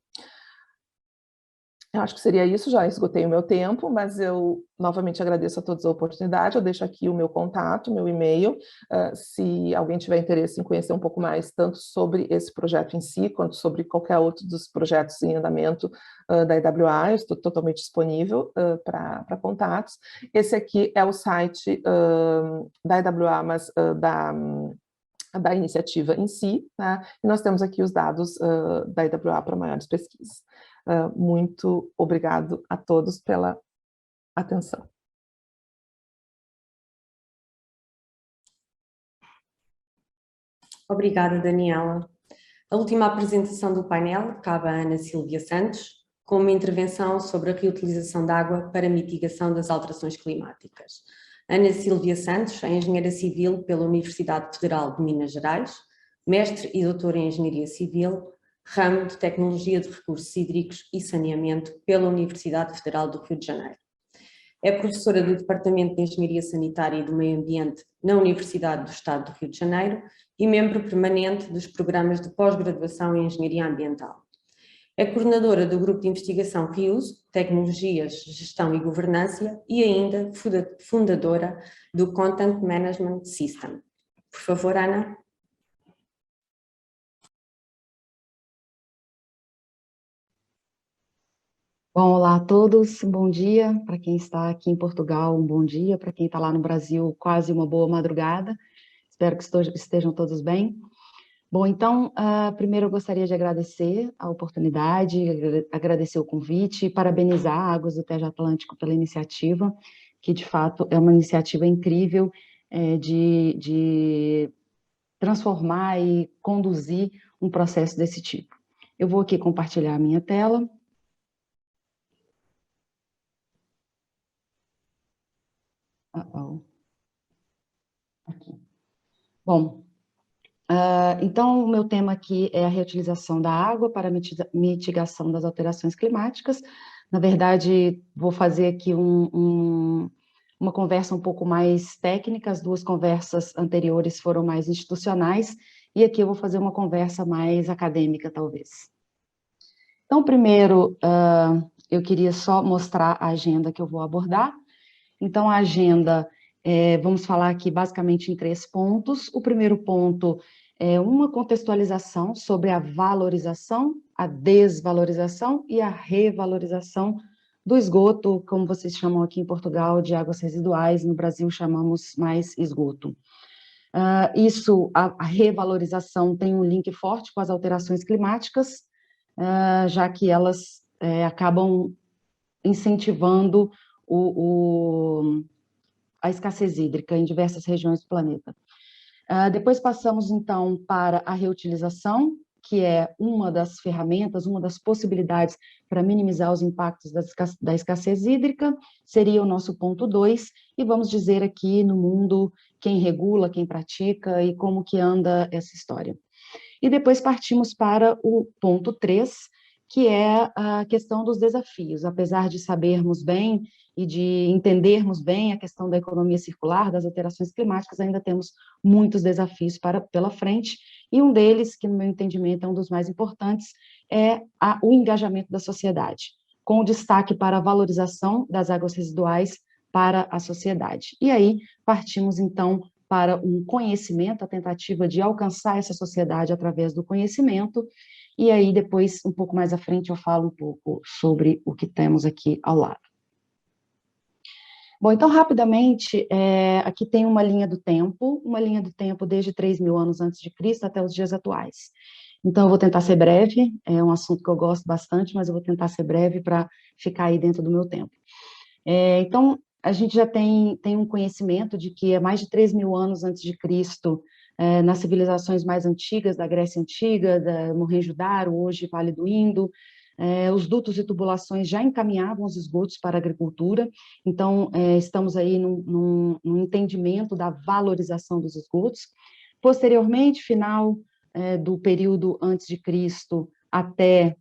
Eu acho que seria isso, já esgotei o meu tempo, mas eu novamente agradeço a todos a oportunidade. Eu deixo aqui o meu contato, meu e-mail, se alguém tiver interesse em conhecer um pouco mais, tanto sobre esse projeto em si, quanto sobre qualquer outro dos projetos em andamento da IWA, eu estou totalmente disponível para contatos. Esse aqui é o site da IWA, mas da iniciativa em si, né? E nós temos aqui os dados da IWA para maiores pesquisas. Muito obrigado a todos pela atenção. Obrigada, Daniela. A última apresentação do painel cabe à Ana Silvia Santos, com uma intervenção sobre a reutilização de água para mitigação das alterações climáticas. Ana Silvia Santos é engenheira civil pela Universidade Federal de Minas Gerais, mestre e doutora em engenharia civil, ramo de Tecnologia de Recursos Hídricos e Saneamento pela Universidade Federal do Rio de Janeiro. É professora do Departamento de Engenharia Sanitária e do Meio Ambiente na Universidade do Estado do Rio de Janeiro e membro permanente dos programas de pós-graduação em Engenharia Ambiental. É coordenadora do Grupo de Investigação Reuso, Tecnologias, Gestão e Governança e ainda fundadora do Content Management System. Por favor, Ana. Bom, olá a todos, um bom dia. Para quem está aqui em Portugal, um bom dia. Para quem está lá no Brasil, quase uma boa madrugada. Espero que estejam todos bem. Bom, então, primeiro eu gostaria de agradecer a oportunidade, agradecer o convite e parabenizar a Águas do Tejo Atlântico pela iniciativa, que de fato é uma iniciativa incrível de transformar e conduzir um processo desse tipo. Eu vou aqui compartilhar a minha tela. Aqui. Bom, então o meu tema aqui é a reutilização da água para mitigação das alterações climáticas. Na verdade, vou fazer aqui uma conversa um pouco mais técnica, as duas conversas anteriores foram mais institucionais, e aqui eu vou fazer uma conversa mais acadêmica, talvez. Então, primeiro, eu queria só mostrar a agenda que eu vou abordar. Então, a agenda, vamos falar aqui basicamente em 3 pontos. O primeiro ponto é uma contextualização sobre a valorização, a desvalorização e a revalorização do esgoto, como vocês chamam aqui em Portugal, de águas residuais, no Brasil chamamos mais esgoto. A revalorização tem um link forte com as alterações climáticas, já que elas acabam incentivando a escassez hídrica em diversas regiões do planeta. Depois passamos, então, para a reutilização, que é uma das ferramentas, uma das possibilidades para minimizar os impactos da escassez hídrica, seria o nosso ponto 2, e vamos dizer aqui no mundo quem regula, quem pratica e como que anda essa história. E depois partimos para o ponto 3, que é a questão dos desafios. Apesar de sabermos bem e de entendermos bem a questão da economia circular, das alterações climáticas, ainda temos muitos desafios pela frente, e um deles, que no meu entendimento é um dos mais importantes, é o engajamento da sociedade, com destaque para a valorização das águas residuais para a sociedade. E aí partimos, então, para um conhecimento, a tentativa de alcançar essa sociedade através do conhecimento, e aí depois, um pouco mais à frente, eu falo um pouco sobre o que temos aqui ao lado. Bom, então, rapidamente, aqui tem uma linha do tempo desde 3.000 anos antes de Cristo até os dias atuais. Então, eu vou tentar ser breve, é um assunto que eu gosto bastante, mas eu vou tentar ser breve para ficar aí dentro do meu tempo. Então, a gente já tem um conhecimento de que é mais de 3.000 anos antes de Cristo, nas civilizações mais antigas, da Grécia Antiga, da Mohenjo-Daro, hoje Vale do Indo, os dutos e tubulações já encaminhavam os esgotos para a agricultura, então estamos aí num entendimento da valorização dos esgotos. Posteriormente, final do período antes de Cristo até...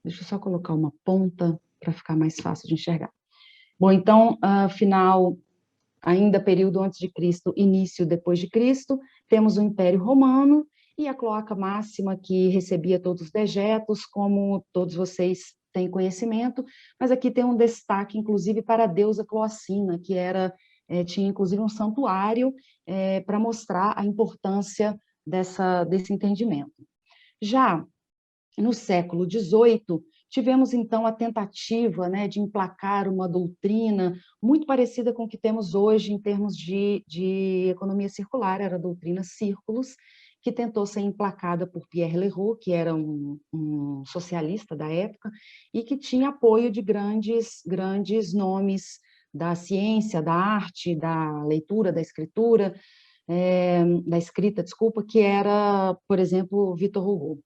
Deixa eu só colocar uma ponta para ficar mais fácil de enxergar. Bom, então, final, ainda período antes de Cristo, início depois de Cristo, temos o Império Romano e a Cloaca Máxima, que recebia todos os dejetos, como todos vocês têm conhecimento, mas aqui tem um destaque, inclusive, para a deusa Cloacina, que tinha, inclusive, um santuário para mostrar a importância desse entendimento. Já no século XVIII, tivemos, então, a tentativa de emplacar uma doutrina muito parecida com o que temos hoje em termos de economia circular, era a doutrina Círculos, que tentou ser emplacada por Pierre Leroux, que era um socialista da época, e que tinha apoio de grandes nomes da ciência, da arte, da leitura, da escrita, que era, por exemplo, Victor Hugo.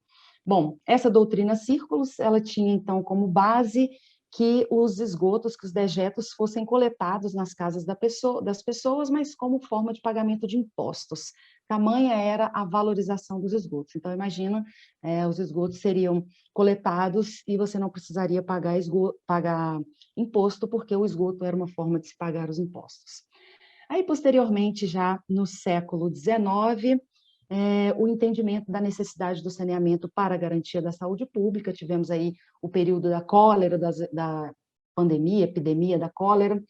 Bom, essa doutrina Círculos, ela tinha, então, como base que os esgotos, que os dejetos fossem coletados nas casas das pessoas, mas como forma de pagamento de impostos. Tamanha era a valorização dos esgotos. Então, imagina, os esgotos seriam coletados e você não precisaria pagar imposto, porque o esgoto era uma forma de se pagar os impostos. Aí, posteriormente, já no século XIX, o entendimento da necessidade do saneamento para a garantia da saúde pública. Tivemos aí o período da cólera, da epidemia da cólera,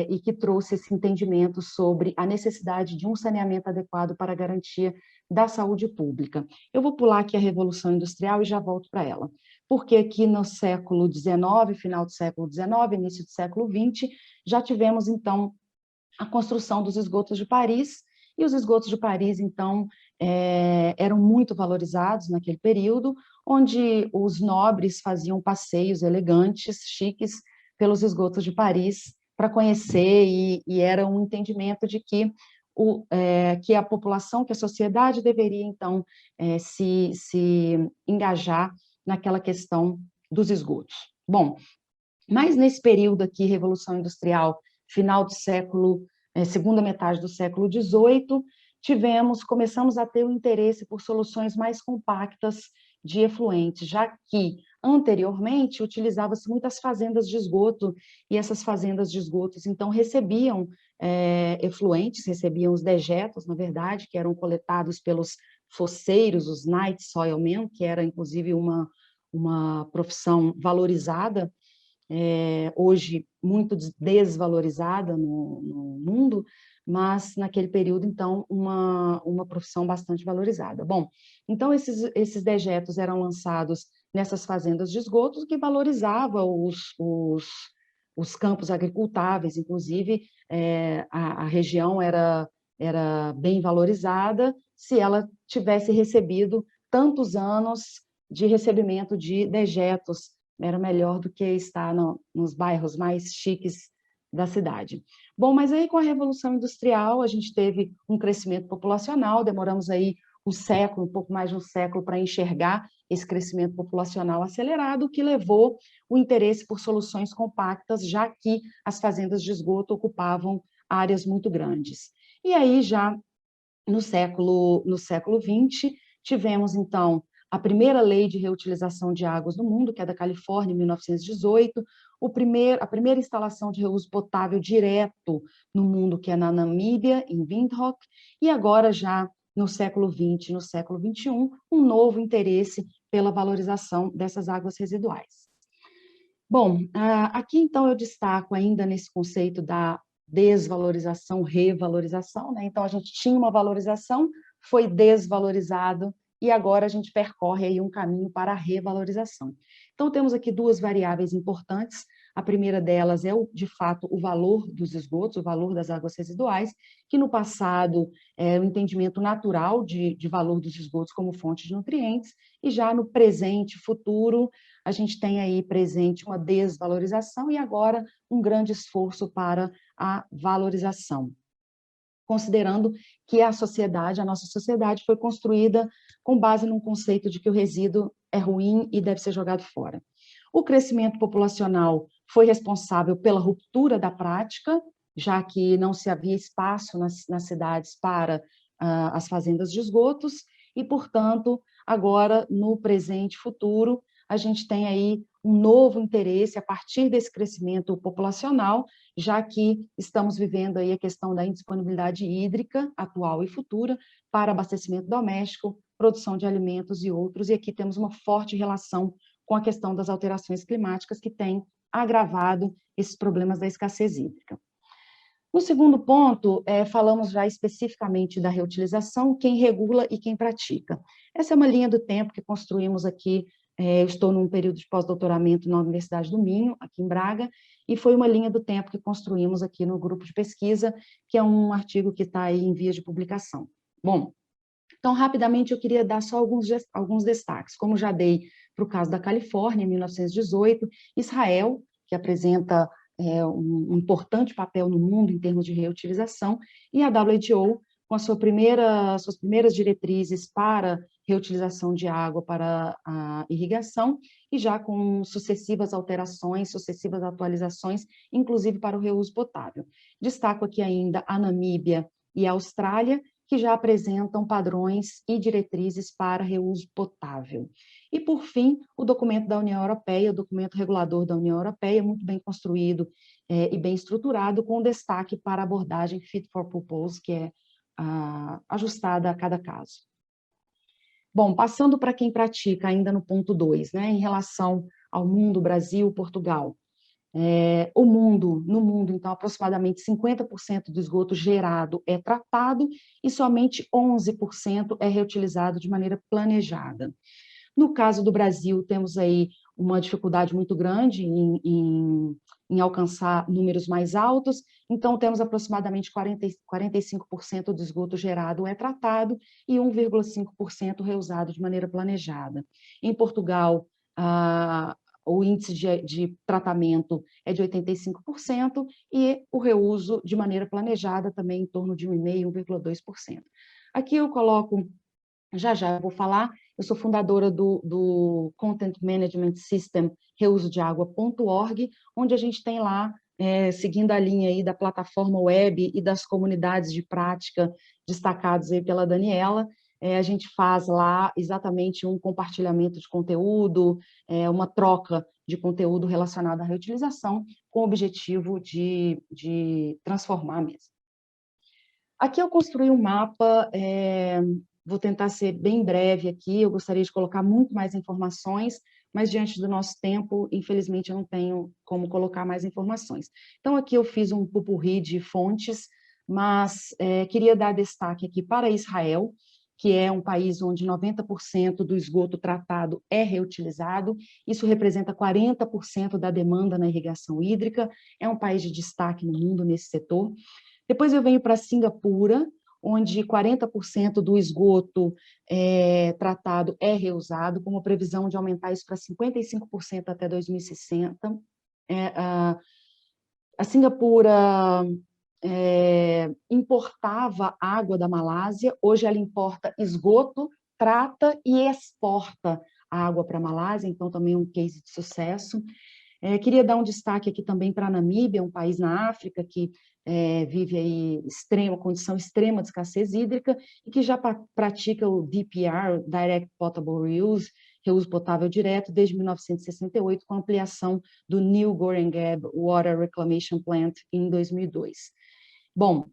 e que trouxe esse entendimento sobre a necessidade de um saneamento adequado para a garantia da saúde pública. Eu vou pular aqui a Revolução Industrial e já volto para ela. porque aqui no século XIX, final do século XIX, início do século XX, já tivemos, então, a construção dos esgotos de Paris, e os esgotos de Paris, então, eram muito valorizados naquele período, onde os nobres faziam passeios elegantes, chiques, pelos esgotos de Paris, para conhecer, e era um entendimento de que que a população, que a sociedade deveria, então, se engajar naquela questão dos esgotos. Bom, mas nesse período aqui, Revolução Industrial, final do século, segunda metade do século XVIII, começamos a ter o interesse por soluções mais compactas de efluentes, já que anteriormente utilizava-se muitas fazendas de esgoto, e essas fazendas de esgotos, então, recebiam efluentes, recebiam os dejetos, na verdade, que eram coletados pelos fosseiros, os night soilmen, que era, inclusive, uma profissão valorizada, hoje muito desvalorizada no mundo, mas naquele período, então, uma profissão bastante valorizada. Bom, então esses dejetos eram lançados nessas fazendas de esgotos, que valorizava os campos agricultáveis, inclusive a região era bem valorizada se ela tivesse recebido tantos anos de recebimento de dejetos, era melhor do que estar nos bairros mais chiques da cidade. Bom, mas aí com a Revolução Industrial a gente teve um crescimento populacional, demoramos aí um pouco mais de um século para enxergar esse crescimento populacional acelerado, que levou o interesse por soluções compactas, já que as fazendas de esgoto ocupavam áreas muito grandes. E aí já no século XX, tivemos então a primeira lei de reutilização de águas no mundo, que é da Califórnia, em 1918, a primeira instalação de reuso potável direto no mundo, que é na Namíbia, em Windhoek, e agora já no século XX e no século XXI, um novo interesse pela valorização dessas águas residuais. Bom, aqui então eu destaco ainda nesse conceito da desvalorização, revalorização, né? Então a gente tinha uma valorização, foi desvalorizado, e agora a gente percorre aí um caminho para a revalorização. Então, temos aqui duas variáveis importantes. A primeira delas é, de fato, o valor dos esgotos, o valor das águas residuais, que no passado é o entendimento natural de valor dos esgotos como fonte de nutrientes, e já no presente, futuro, a gente tem aí presente uma desvalorização e agora um grande esforço para a valorização, considerando que a nossa sociedade foi construída com base num conceito de que o resíduo é ruim e deve ser jogado fora. O crescimento populacional foi responsável pela ruptura da prática, já que não se havia espaço nas cidades para as fazendas de esgotos, e, portanto, agora, no presente e futuro, a gente tem aí um novo interesse a partir desse crescimento populacional, já que estamos vivendo aí a questão da indisponibilidade hídrica atual e futura para abastecimento doméstico, produção de alimentos e outros, e aqui temos uma forte relação com a questão das alterações climáticas que tem agravado esses problemas da escassez hídrica. No segundo ponto, falamos já especificamente da reutilização, quem regula e quem pratica. Essa é uma linha do tempo que construímos aqui. Eu estou num período de pós-doutoramento na Universidade do Minho, aqui em Braga, e foi uma linha do tempo que construímos aqui no grupo de pesquisa, que é um artigo que está aí em vias de publicação. Bom, então, rapidamente, eu queria dar só alguns destaques. Como já dei para o caso da Califórnia, em 1918, Israel, que apresenta um importante papel no mundo em termos de reutilização, e a WHO, com suas primeiras diretrizes para reutilização de água para a irrigação, e já com sucessivas alterações, sucessivas atualizações, inclusive para o reuso potável. Destaco aqui ainda a Namíbia e a Austrália, que já apresentam padrões e diretrizes para reuso potável. E, por fim, o documento da União Europeia, o documento regulador da União Europeia, muito bem construído e bem estruturado, com destaque para a abordagem Fit for Purpose, que é ajustada a cada caso. Bom, passando para quem pratica, ainda no ponto 2, né, em relação ao mundo, Brasil, Portugal. No mundo, então, aproximadamente 50% do esgoto gerado é tratado e somente 11% é reutilizado de maneira planejada. No caso do Brasil, temos aí uma dificuldade muito grande em alcançar números mais altos, então temos aproximadamente 45% do esgoto gerado é tratado e 1,5% reusado de maneira planejada. Em Portugal, o índice de tratamento é de 85% e o reuso de maneira planejada também em torno de 1,5%, 1,2%. Aqui eu coloco, já eu vou falar, eu sou fundadora do Content Management System reusodeagua.org, onde a gente tem lá, seguindo a linha aí da plataforma web e das comunidades de prática destacadas aí pela Daniela, a gente faz lá exatamente um compartilhamento de conteúdo, uma troca de conteúdo relacionado à reutilização, com o objetivo de transformar mesmo. Aqui eu construí um mapa, vou tentar ser bem breve aqui, eu gostaria de colocar muito mais informações, mas diante do nosso tempo, infelizmente eu não tenho como colocar mais informações. Então aqui eu fiz um pupurri de fontes, mas queria dar destaque aqui para Israel, que é um país onde 90% do esgoto tratado é reutilizado, isso representa 40% da demanda na irrigação hídrica, é um país de destaque no mundo nesse setor. Depois eu venho para Singapura, onde 40% do esgoto tratado é reusado, com a previsão de aumentar isso para 55% até 2060. A Singapura importava água da Malásia, hoje ela importa esgoto, trata e exporta água para a Malásia, então também um case de sucesso. Queria dar um destaque aqui também para a Namíbia, um país na África que vive aí condição extrema de escassez hídrica e que já pratica o DPR, Direct Potable Reuse, reuso potável direto, desde 1968, com a ampliação do New Goringab Water Reclamation Plant em 2002. Bom,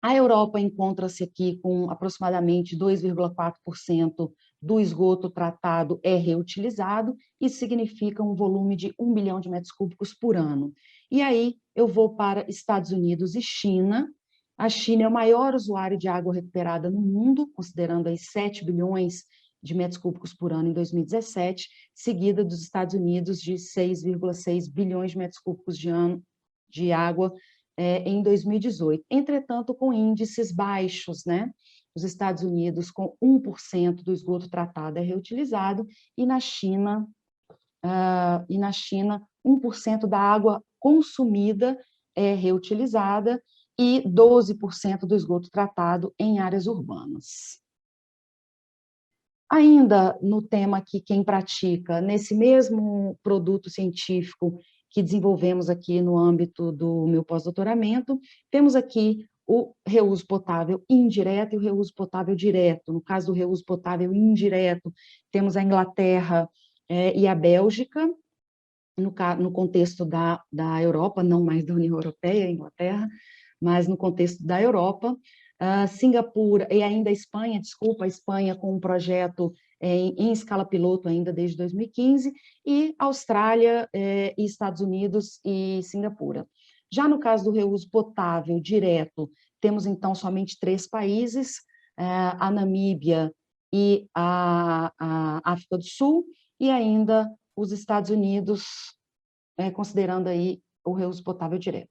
a Europa encontra-se aqui com aproximadamente 2,4% do esgoto tratado é reutilizado, isso significa um volume de 1 bilhão de metros cúbicos por ano. E aí eu vou para Estados Unidos e China. A China é o maior usuário de água recuperada no mundo, considerando aí 7 bilhões de metros cúbicos por ano em 2017, seguida dos Estados Unidos de 6,6 bilhões de metros cúbicos de água em 2018. Entretanto, com índices baixos, né? Os Estados Unidos com 1% do esgoto tratado é reutilizado e na China 1% da água consumida é reutilizada e 12% do esgoto tratado em áreas urbanas. Ainda no tema aqui, quem pratica, nesse mesmo produto científico que desenvolvemos aqui no âmbito do meu pós-doutoramento, temos aqui o reuso potável indireto e o reuso potável direto. No caso do reuso potável indireto, temos a Inglaterra e a Bélgica, no contexto da Europa, não mais da União Europeia, a Inglaterra, mas no contexto da Europa. Singapura e ainda a Espanha, a Espanha com um projeto em escala piloto ainda desde 2015, e Austrália, e Estados Unidos e Singapura. Já no caso do reuso potável direto, temos então somente 3 países, a Namíbia e a África do Sul, e ainda os Estados Unidos, considerando aí o reuso potável direto.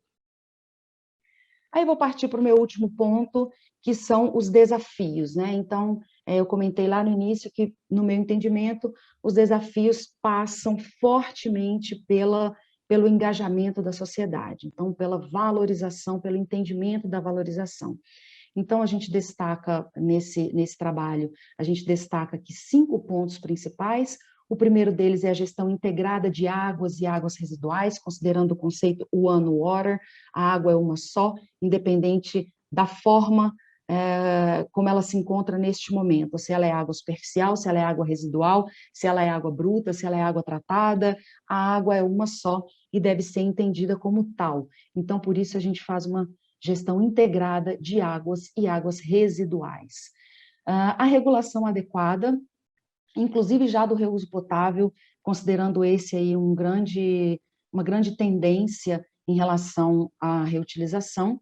Aí eu vou partir para o meu último ponto, que são os desafios, né? Então, eu comentei lá no início que, no meu entendimento, os desafios passam fortemente pelo engajamento da sociedade, então, pela valorização, pelo entendimento da valorização. Então, a gente destaca, nesse trabalho, a gente destaca aqui 5 pontos principais. O primeiro deles é a gestão integrada de águas e águas residuais, considerando o conceito One Water, a água é uma só, independente da forma como ela se encontra neste momento, se ela é água superficial, se ela é água residual, se ela é água bruta, se ela é água tratada, a água é uma só e deve ser entendida como tal. Então, por isso, a gente faz uma gestão integrada de águas e águas residuais. A regulação adequada, inclusive já do reuso potável, considerando esse aí uma grande tendência em relação à reutilização.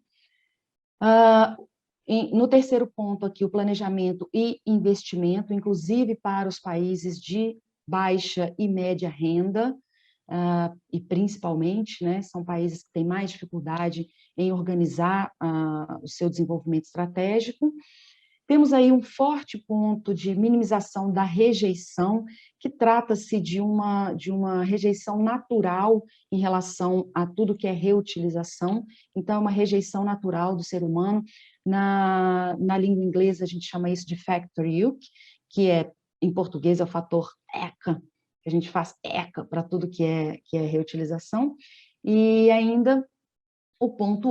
No terceiro ponto aqui, o planejamento e investimento, inclusive para os países de baixa e média renda, e principalmente, né, são países que têm mais dificuldade em organizar o seu desenvolvimento estratégico. Temos aí um forte ponto de minimização da rejeição, que trata-se de uma rejeição natural em relação a tudo que é reutilização, então é uma rejeição natural do ser humano. Na língua inglesa a gente chama isso de factory use, que em português é o fator ECA, que a gente faz ECA para tudo que é reutilização, e ainda o ponto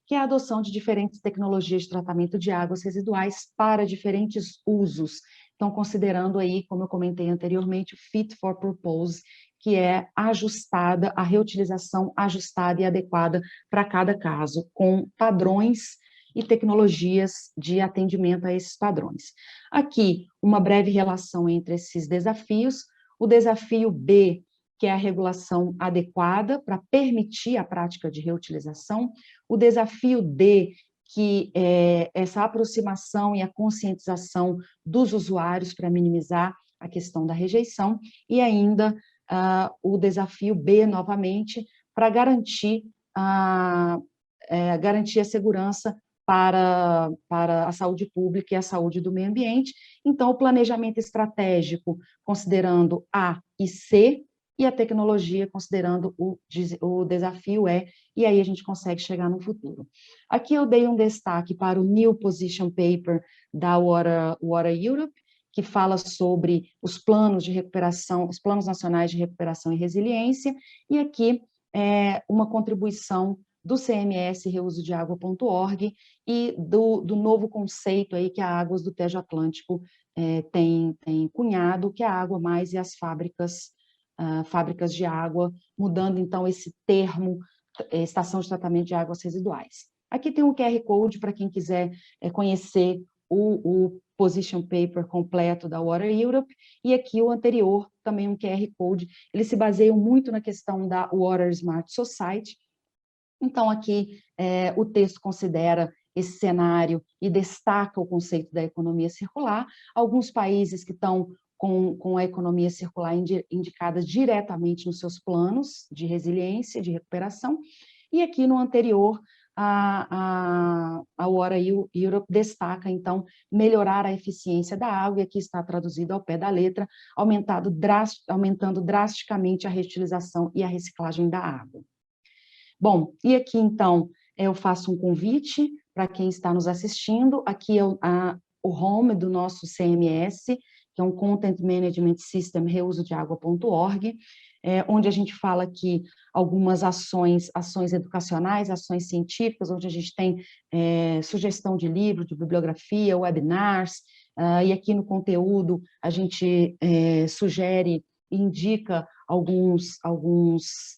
que é a adoção de diferentes tecnologias de tratamento de águas residuais para diferentes usos. Então, considerando aí, como eu comentei anteriormente, o fit for purpose, que é ajustada, a reutilização ajustada e adequada para cada caso, com padrões e tecnologias de atendimento a esses padrões. Aqui, uma breve relação entre esses desafios. O desafio B, que é a regulação adequada para permitir a prática de reutilização. O desafio D, que é essa aproximação e a conscientização dos usuários para minimizar a questão da rejeição. E ainda o desafio B, novamente, para garantir a segurança para a saúde pública e a saúde do meio ambiente. Então, o planejamento estratégico, considerando A e C, e a tecnologia, considerando o desafio e aí a gente consegue chegar no futuro. Aqui eu dei um destaque para o New Position Paper da Water Europe, que fala sobre os planos de recuperação, os planos nacionais de recuperação e resiliência, e aqui uma contribuição do CMS reusodeagua.org e do novo conceito aí que a Águas do Tejo Atlântico tem cunhado, que é a Água Mais e as fábricas de água, mudando então esse termo, estação de tratamento de águas residuais. Aqui tem um QR Code para quem quiser conhecer o Position Paper completo da Water Europe, e aqui o anterior, também um QR Code. Eles se baseiam muito na questão da Water Smart Society. Então, aqui o texto considera esse cenário e destaca o conceito da economia circular. Alguns países que estão com a economia circular indicada diretamente nos seus planos de resiliência, de recuperação, e aqui no anterior, a Water Europe destaca, então, melhorar a eficiência da água, e aqui está traduzido ao pé da letra, aumentando drasticamente a reutilização e a reciclagem da água. Bom, e aqui, então, eu faço um convite para quem está nos assistindo. Aqui é o home do nosso CMS, que é um Content Management System, reusodeagua.org, onde a gente fala aqui algumas ações educacionais, ações científicas, onde a gente tem sugestão de livro, de bibliografia, webinars, e aqui no conteúdo a gente sugere e indica alguns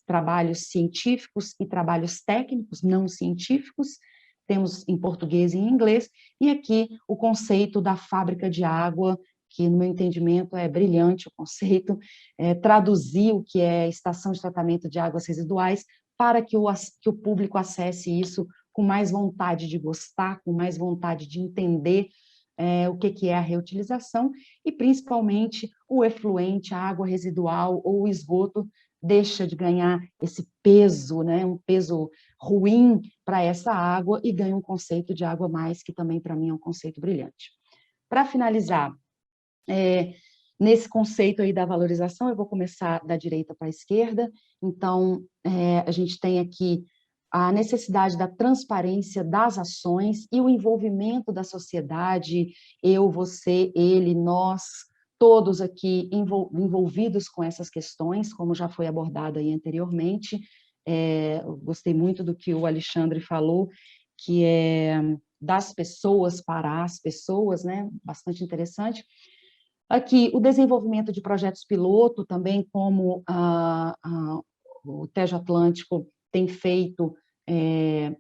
trabalhos científicos e trabalhos técnicos não científicos, temos em português e em inglês, e aqui o conceito da fábrica de água, que no meu entendimento é brilhante o conceito, traduzir o que é estação de tratamento de águas residuais para que o público acesse isso com mais vontade de gostar, com mais vontade de entender o que é a reutilização, e principalmente o efluente, a água residual ou o esgoto deixa de ganhar esse peso, né, um peso ruim para essa água, e ganha um conceito de água mais, que também para mim é um conceito brilhante. Para finalizar, nesse conceito aí da valorização, eu vou começar da direita para a esquerda. Então, a gente tem aqui a necessidade da transparência das ações e o envolvimento da sociedade, eu, você, ele, nós, todos aqui envolvidos com essas questões, como já foi abordado aí anteriormente. Eu gostei muito do que o Alexandre falou, que é das pessoas para as pessoas, né? Bastante interessante. Aqui, o desenvolvimento de projetos piloto, também como o Tejo Atlântico tem feito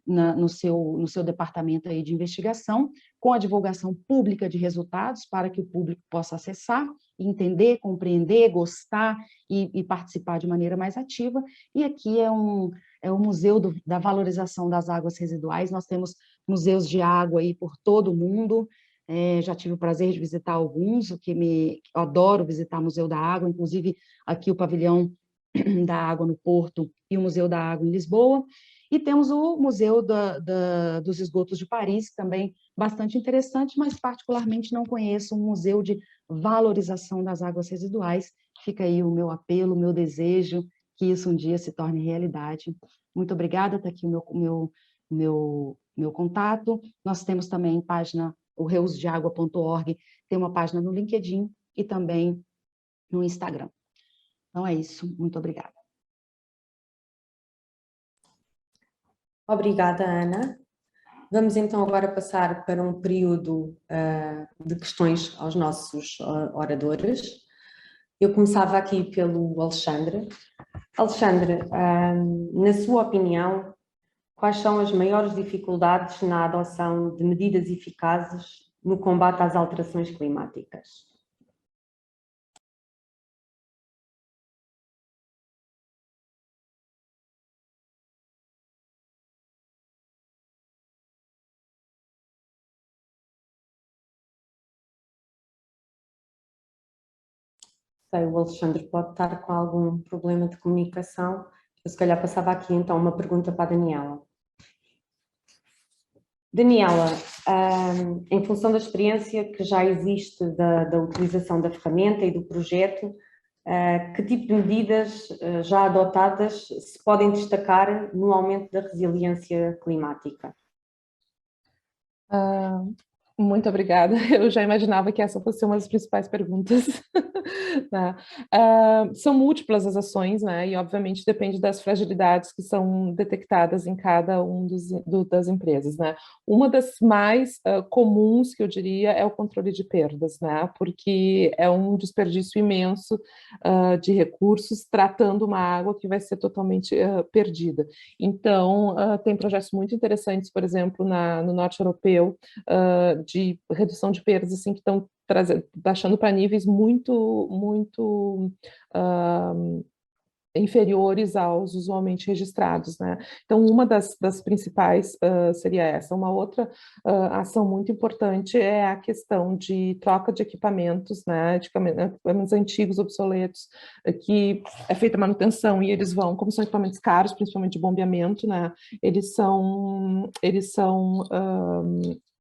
no seu departamento aí de investigação, com a divulgação pública de resultados para que o público possa acessar, entender, compreender, gostar e participar de maneira mais ativa. E aqui é o Museu da Valorização das Águas Residuais. Nós temos museus de água aí por todo o mundo, já tive o prazer de visitar alguns, eu adoro visitar o Museu da Água, inclusive aqui o Pavilhão da Água no Porto e o Museu da Água em Lisboa, e temos o Museu dos Esgotos de Paris, também bastante interessante, mas particularmente não conheço um museu de valorização das águas residuais. Fica aí o meu apelo, o meu desejo, que isso um dia se torne realidade. Muito obrigada, está aqui o meu contato. Nós temos também página, o reusodeagua.org, tem uma página no LinkedIn e também no Instagram. Então é isso, muito obrigada. Obrigada, Ana. Vamos então agora passar para um período de questões aos nossos oradores. Eu começava aqui pelo Alexandre. Alexandre, na sua opinião, quais são as maiores dificuldades na adoção de medidas eficazes no combate às alterações climáticas? O Alexandre pode estar com algum problema de comunicação. Eu se calhar passava aqui então uma pergunta para a Daniela. Daniela, em função da experiência que já existe da utilização da ferramenta e do projeto, que tipo de medidas já adotadas se podem destacar no aumento da resiliência climática? Muito obrigada. Eu já imaginava que essa fosse uma das principais perguntas. Né? São múltiplas as ações, né? E obviamente depende das fragilidades que são detectadas em cada um das empresas, né? Uma das mais comuns, que eu diria, é o controle de perdas, né? Porque é um desperdício imenso de recursos tratando uma água que vai ser totalmente perdida. Então, tem projetos muito interessantes, por exemplo, no norte europeu, de redução de perdas, assim, que estão baixando para níveis muito inferiores aos usualmente registrados, né? Então, uma das principais seria essa. Uma outra ação muito importante é a questão de troca de equipamentos, né? Equipamentos antigos, obsoletos, que é feita manutenção e eles vão, como são equipamentos caros, principalmente de bombeamento, né? Eles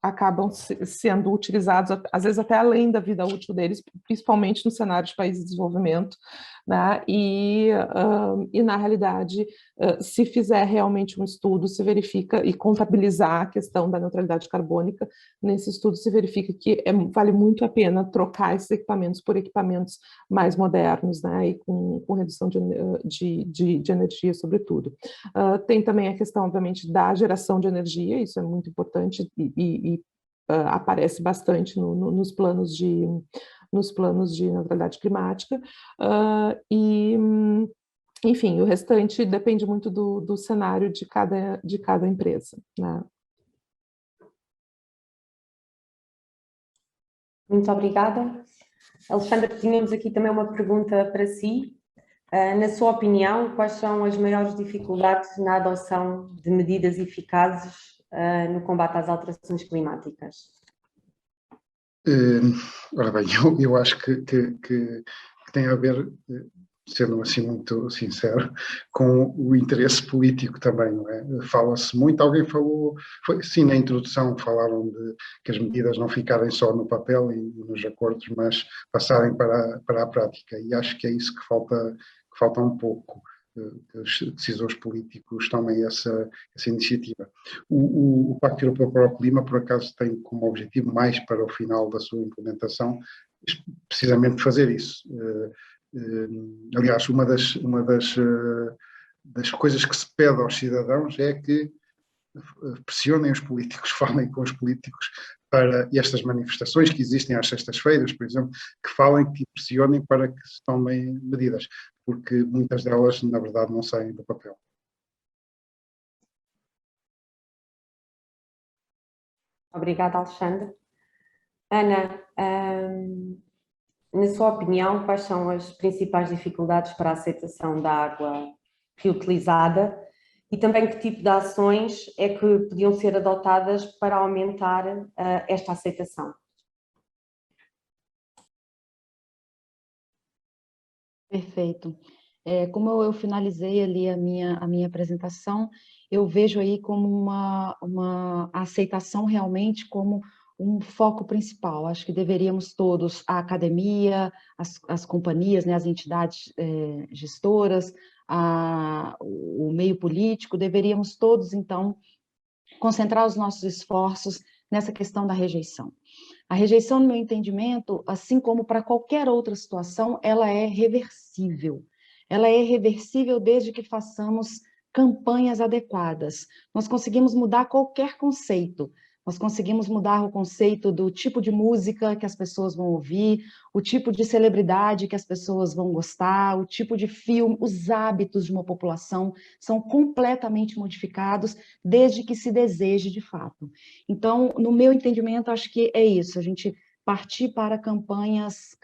acabam sendo utilizados, às vezes até além da vida útil deles, principalmente no cenário de países de desenvolvimento, né? E na realidade, se fizer realmente um estudo, se verifica e contabilizar a questão da neutralidade carbônica, nesse estudo se verifica que vale muito a pena trocar esses equipamentos por equipamentos mais modernos, né? E com redução de energia, sobretudo. Tem também a questão, obviamente, da geração de energia, isso é muito importante e aparece bastante nos planos de neutralidade climática, enfim, o restante depende muito do cenário de cada empresa, né? Muito obrigada. Alexandre, tínhamos aqui também uma pergunta para si. Na sua opinião, quais são as maiores dificuldades na adoção de medidas eficazes no combate às alterações climáticas? Ora bem, eu acho que tem a ver, sendo assim muito sincero, com o interesse político também, não é? Fala-se muito, alguém falou, sim, na introdução falaram de que as medidas não ficarem só no papel e nos acordos, mas passarem para a prática, e acho que é isso que falta um pouco, que os decisores políticos tomem essa iniciativa. O Pacto Europeu para o Clima, por acaso, tem como objetivo, mais para o final da sua implementação, precisamente fazer isso. Aliás, uma das coisas que se pede aos cidadãos é que pressionem os políticos, falem com os políticos para estas manifestações que existem às sextas-feiras, por exemplo, que falem, que pressionem para que se tomem medidas, porque muitas delas, na verdade, não saem do papel. Obrigada, Alexandre. Ana, na sua opinião, quais são as principais dificuldades para a aceitação da água reutilizada e também que tipo de ações é que podiam ser adotadas para aumentar esta aceitação? Perfeito. Como eu finalizei ali a minha apresentação, eu vejo aí como uma aceitação realmente como um foco principal. Acho que deveríamos todos, a academia, as companhias, né, as entidades gestoras, o meio político, deveríamos todos, então, concentrar os nossos esforços nessa questão da rejeição. A rejeição, no meu entendimento, assim como para qualquer outra situação, ela é reversível. Ela é reversível desde que façamos campanhas adequadas. Nós conseguimos mudar qualquer conceito. Nós conseguimos mudar o conceito do tipo de música que as pessoas vão ouvir, o tipo de celebridade que as pessoas vão gostar, o tipo de filme, os hábitos de uma população são completamente modificados desde que se deseje de fato. Então, no meu entendimento, acho que é isso, a gente partir para campanhas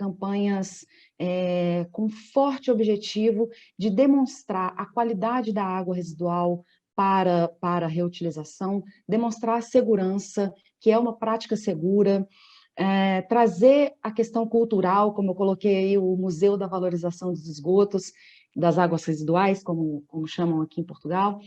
com forte objetivo de demonstrar a qualidade da água residual para a reutilização, demonstrar a segurança, que é uma prática segura, trazer a questão cultural, como eu coloquei aí o Museu da Valorização dos Esgotos, das águas residuais, como chamam aqui em Portugal,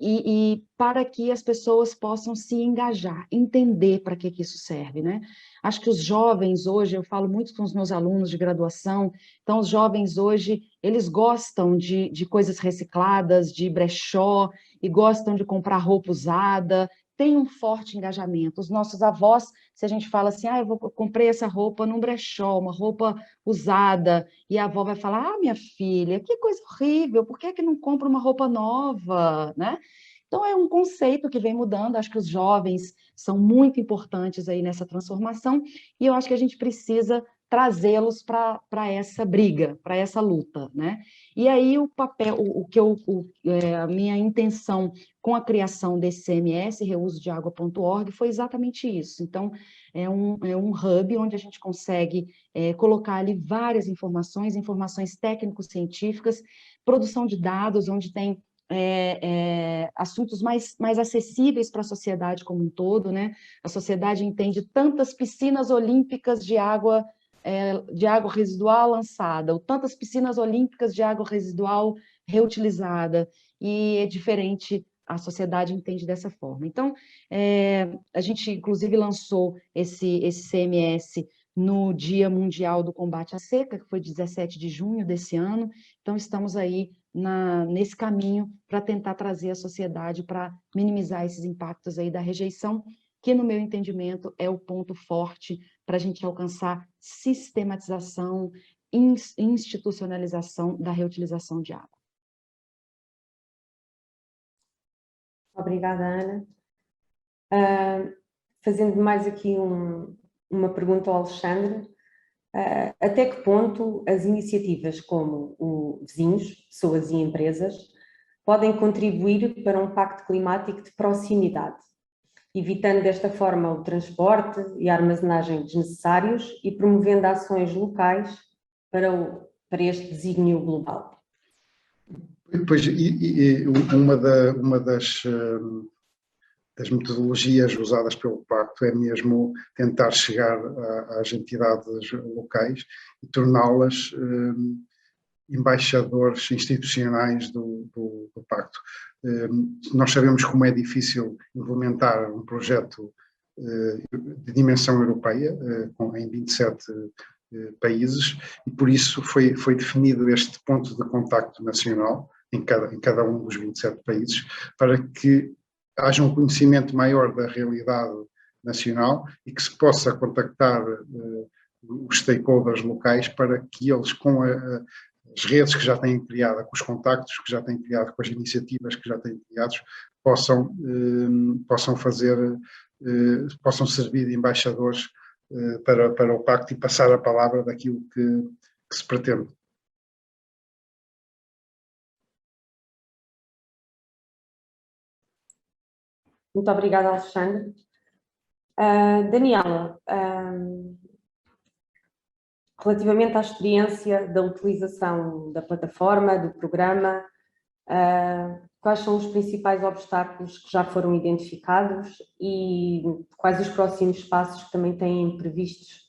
e para que as pessoas possam se engajar, entender para que isso serve, né? Acho que os jovens hoje, eu falo muito com os meus alunos de graduação, então os jovens hoje, eles gostam de coisas recicladas, de brechó, e gostam de comprar roupa usada, tem um forte engajamento. Os nossos avós, se a gente fala assim, eu comprei essa roupa num brechó, uma roupa usada, e a avó vai falar, minha filha, que coisa horrível, por que não compra uma roupa nova, né? Então, é um conceito que vem mudando, acho que os jovens são muito importantes aí nessa transformação, e eu acho que a gente precisa trazê-los para essa briga, para essa luta, né? E aí o papel, a minha intenção com a criação desse CMS, reusodeagua.org, foi exatamente isso. Então, é um hub onde a gente consegue colocar ali várias informações técnico-científicas, produção de dados, onde tem assuntos mais acessíveis para a sociedade como um todo, né? A sociedade entende tantas piscinas olímpicas de água residual lançada, ou tantas piscinas olímpicas de água residual reutilizada, e é diferente, a sociedade entende dessa forma. Então, a gente, inclusive, lançou esse CMS no Dia Mundial do Combate à Seca, que foi 17 de junho desse ano, então estamos aí nesse caminho para tentar trazer a sociedade para minimizar esses impactos aí da rejeição, que, no meu entendimento, é o ponto forte para a gente alcançar sistematização, institucionalização da reutilização de água. Obrigada, Ana. Fazendo mais aqui uma pergunta ao Alexandre, até que ponto as iniciativas como o Vizinhos, pessoas e empresas, podem contribuir para um pacto climático de proximidade, evitando desta forma o transporte e a armazenagem desnecessários e promovendo ações locais para este desígnio global? Pois, uma das metodologias usadas pelo Pacto é mesmo tentar chegar às entidades locais e torná-las embaixadores institucionais do Pacto. Nós sabemos como é difícil implementar um projeto de dimensão europeia, em 27 países, e por isso foi definido este ponto de contacto nacional em cada um dos 27 países, para que haja um conhecimento maior da realidade nacional e que se possa contactar os stakeholders locais para que eles, com as redes que já têm criado, com os contactos que já têm criado, com as iniciativas que já têm criados, possam servir de embaixadores para o Pacto e passar a palavra daquilo que se pretende. Muito obrigada, Alexandre. Daniela, relativamente à experiência da utilização da plataforma, do programa, quais são os principais obstáculos que já foram identificados e quais os próximos passos que também têm previstos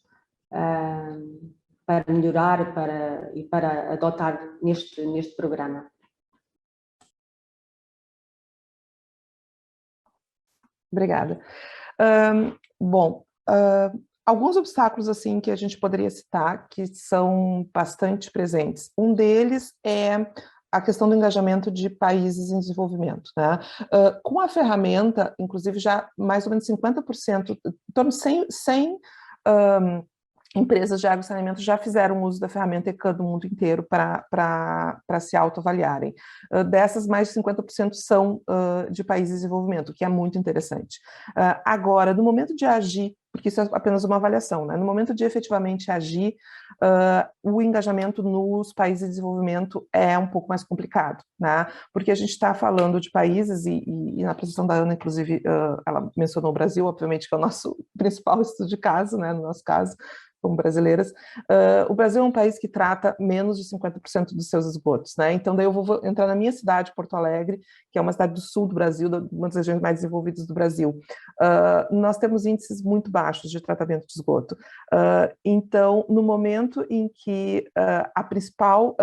para melhorar e para adotar neste programa? Obrigada. Alguns obstáculos assim que a gente poderia citar que são bastante presentes. Um deles é a questão do engajamento de países em desenvolvimento, né? Com a ferramenta, inclusive já mais ou menos 50%, em torno de 100 empresas de água e saneamento já fizeram uso da ferramenta ECAN do mundo inteiro para se autoavaliarem. Dessas, mais de 50% são de países em desenvolvimento, o que é muito interessante. Agora, no momento de agir, porque isso é apenas uma avaliação, né? No momento de efetivamente agir, o engajamento nos países em desenvolvimento é um pouco mais complicado, né? Porque a gente está falando de países, e na apresentação da Ana, inclusive, ela mencionou o Brasil, obviamente, que é o nosso principal estudo de caso, né? No nosso caso, como brasileiras. O Brasil é um país que trata menos de 50% dos seus esgotos, né? Então, daí eu vou entrar na minha cidade, Porto Alegre, que é uma cidade do sul do Brasil, uma das regiões mais desenvolvidas do Brasil. Nós temos índices muito baixos de tratamento de esgoto. Então, no momento em que a principal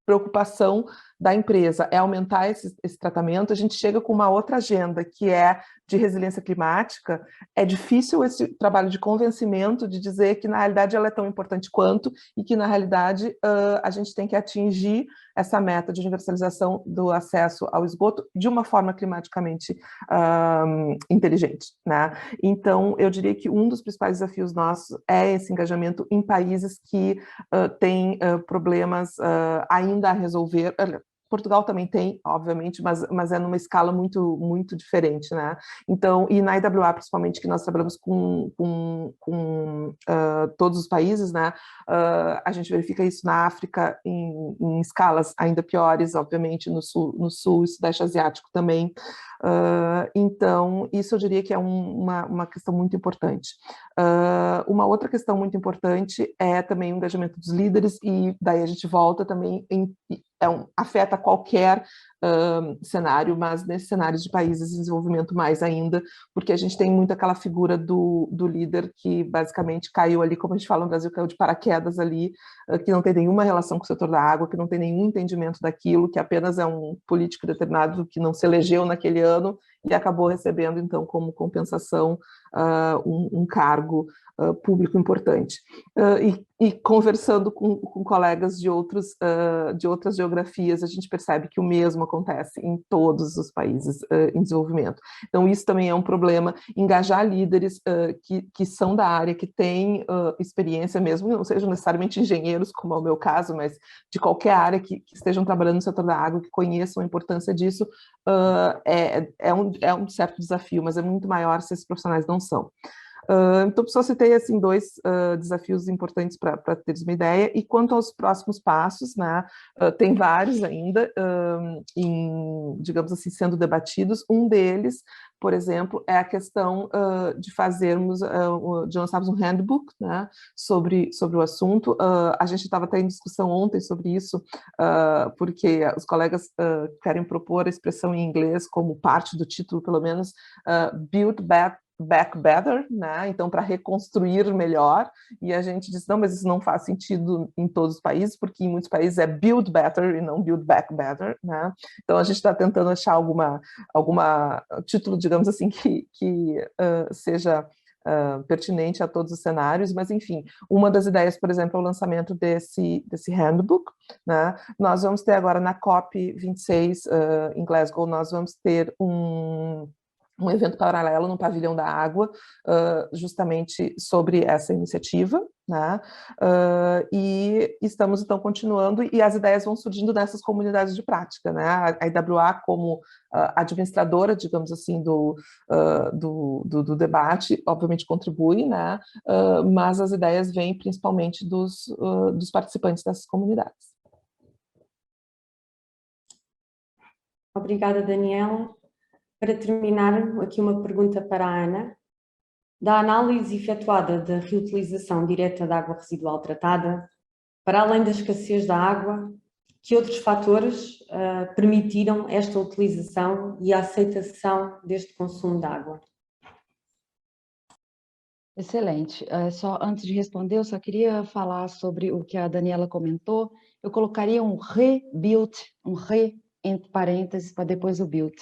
preocupação da empresa é aumentar esse tratamento, a gente chega com uma outra agenda, que é de resiliência climática. É difícil esse trabalho de convencimento de dizer que, na realidade, ela é tão importante quanto e que, na realidade, a gente tem que atingir essa meta de universalização do acesso ao esgoto de uma forma climaticamente inteligente, né? Então, eu diria que um dos principais desafios nossos é esse engajamento em países que têm problemas ainda a resolver. Portugal também tem, obviamente, mas é numa escala muito, muito diferente, né? Então, e na IWA, principalmente, que nós trabalhamos com todos os países, né? A gente verifica isso na África em escalas ainda piores, obviamente, no sul e sudeste asiático também. Então, isso eu diria que é uma questão muito importante. Uma outra questão muito importante é também o engajamento dos líderes, e daí a gente volta também afeta qualquer cenário, mas nesses cenários de países em desenvolvimento mais ainda, porque a gente tem muito aquela figura do líder que basicamente caiu ali, como a gente fala no Brasil, caiu de paraquedas ali, que não tem nenhuma relação com o setor da água, que não tem nenhum entendimento daquilo, que apenas é um político determinado que não se elegeu naquele ano e acabou recebendo, então, como compensação, um cargo público importante. E conversando com colegas de outras geografias, a gente percebe que o mesmo acontece em todos os países em desenvolvimento. Então, isso também é um problema, engajar líderes que são da área, que têm experiência mesmo, não sejam necessariamente engenheiros, como é o meu caso, mas de qualquer área que estejam trabalhando no setor da água, que conheçam a importância disso, é um certo desafio, mas é muito maior se esses profissionais não são. Então, só citei assim, dois desafios importantes para teres uma ideia. E quanto aos próximos passos, né, tem vários ainda, digamos assim, sendo debatidos. Um deles, por exemplo, é a questão de lançarmos um handbook, né, sobre o assunto. A gente estava até em discussão ontem sobre isso, porque os colegas querem propor a expressão em inglês como parte do título, pelo menos, Build Back Better, né? Então, para reconstruir melhor, e a gente disse, não, mas isso não faz sentido em todos os países, porque em muitos países é Build Better e não Build Back Better, né? Então, a gente está tentando achar alguma título, digamos assim, que seja pertinente a todos os cenários, mas, enfim, uma das ideias, por exemplo, é o lançamento desse handbook, né? Nós vamos ter agora na COP26 em Glasgow, nós vamos ter um evento paralelo no Pavilhão da Água, justamente sobre essa iniciativa, né? E estamos, então, continuando, e as ideias vão surgindo nessas comunidades de prática, né? A IWA, como administradora, digamos assim, do debate, obviamente contribui, né? Mas as ideias vêm principalmente dos participantes dessas comunidades. Obrigada, Daniela. Para terminar, aqui uma pergunta para a Ana. Da análise efetuada da reutilização direta da água residual tratada, para além da escassez da água, que outros fatores permitiram esta utilização e a aceitação deste consumo de água? Excelente. Só antes de responder, eu só queria falar sobre o que a Daniela comentou. Eu colocaria um rebuild, um re entre parênteses para depois o build.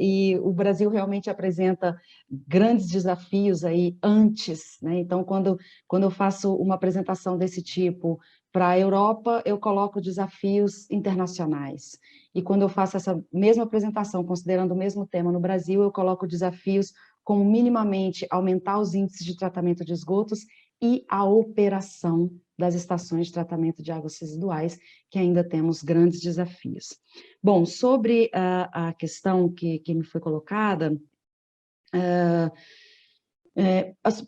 E o Brasil realmente apresenta grandes desafios aí antes, né? Então, quando eu faço uma apresentação desse tipo para a Europa, eu coloco desafios internacionais. E quando eu faço essa mesma apresentação, considerando o mesmo tema no Brasil, eu coloco desafios como minimamente aumentar os índices de tratamento de esgotos e a operação das estações de tratamento de águas residuais, que ainda temos grandes desafios. Bom, sobre a questão que me foi colocada,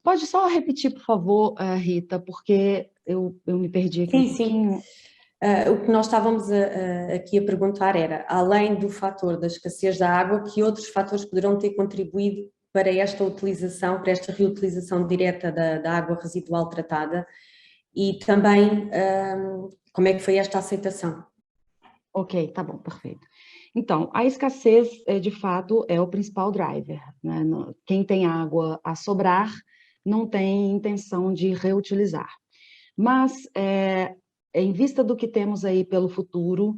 pode só repetir, por favor, Rita, porque eu me perdi aqui um pouquinho. Sim. O que nós estávamos aqui a perguntar era, além do fator da escassez da água, que outros fatores poderão ter contribuído para esta utilização, para esta reutilização direta da água residual tratada, e também como é que foi esta aceitação? Ok, tá bom, perfeito. Então, a escassez, de fato, é o principal driver, né? Quem tem água a sobrar não tem intenção de reutilizar. Mas, em vista do que temos aí pelo futuro,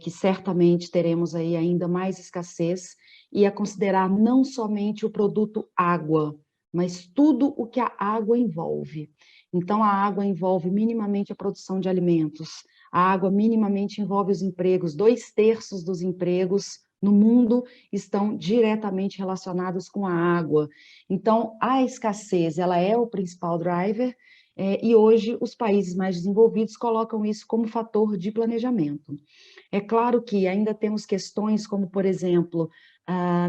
que certamente teremos aí ainda mais escassez, e a considerar não somente o produto água, mas tudo o que a água envolve. Então, a água envolve minimamente a produção de alimentos, a água minimamente envolve os empregos, 2/3 dos empregos no mundo estão diretamente relacionados com a água. Então, a escassez, ela é o principal driver, e hoje os países mais desenvolvidos colocam isso como fator de planejamento. É claro que ainda temos questões como, por exemplo,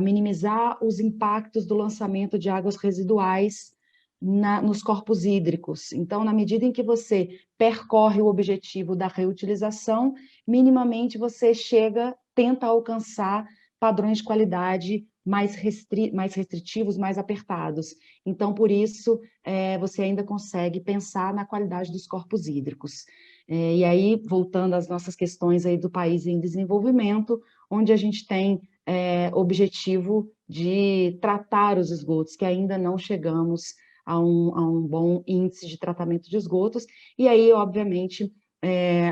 minimizar os impactos do lançamento de águas residuais nos corpos hídricos. Então, na medida em que você percorre o objetivo da reutilização, minimamente você tenta alcançar padrões de qualidade mais restritivos, mais apertados. Então, por isso, você ainda consegue pensar na qualidade dos corpos hídricos. E aí, voltando às nossas questões aí do país em desenvolvimento, onde a gente tem objetivo de tratar os esgotos, que ainda não chegamos a um bom índice de tratamento de esgotos, e aí, obviamente,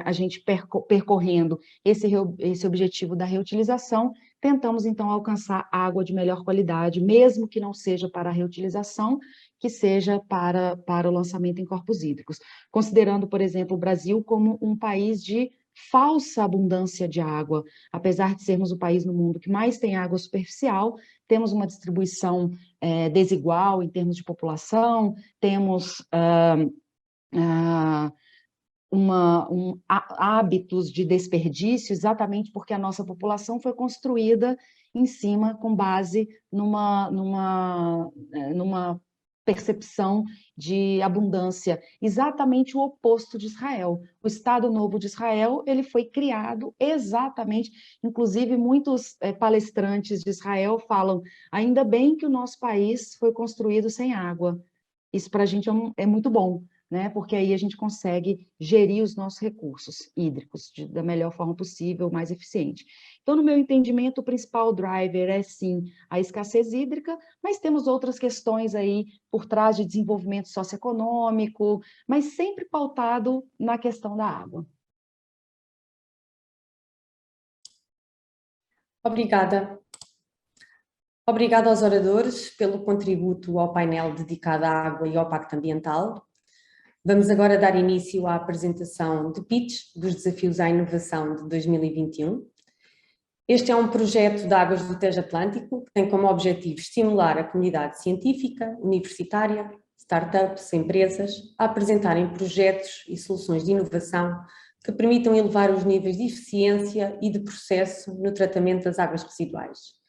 a gente percorrendo esse objetivo da reutilização, tentamos, então, alcançar água de melhor qualidade, mesmo que não seja para a reutilização, que seja para o lançamento em corpos hídricos. Considerando, por exemplo, o Brasil como um país de falsa abundância de água, apesar de sermos o país no mundo que mais tem água superficial, temos uma distribuição desigual em termos de população, temos hábitos de desperdício, exatamente porque a nossa população foi construída em cima, com base numa percepção de abundância, exatamente o oposto de Israel. O Estado Novo de Israel, ele foi criado exatamente, inclusive muitos palestrantes de Israel falam, ainda bem que o nosso país foi construído sem água. Isso para a gente é muito bom, né? Porque aí a gente consegue gerir os nossos recursos hídricos da melhor forma possível, mais eficiente. Então, no meu entendimento, o principal driver é, sim, a escassez hídrica, mas temos outras questões aí por trás de desenvolvimento socioeconômico, mas sempre pautado na questão da água. Obrigada. Obrigada aos oradores pelo contributo ao painel dedicado à água e ao Pacto Ambiental. Vamos agora dar início à apresentação de pitch dos desafios à inovação de 2021. Este é um projeto de Águas do Tejo Atlântico que tem como objetivo estimular a comunidade científica, universitária, startups, empresas a apresentarem projetos e soluções de inovação que permitam elevar os níveis de eficiência e de processo no tratamento das águas residuais.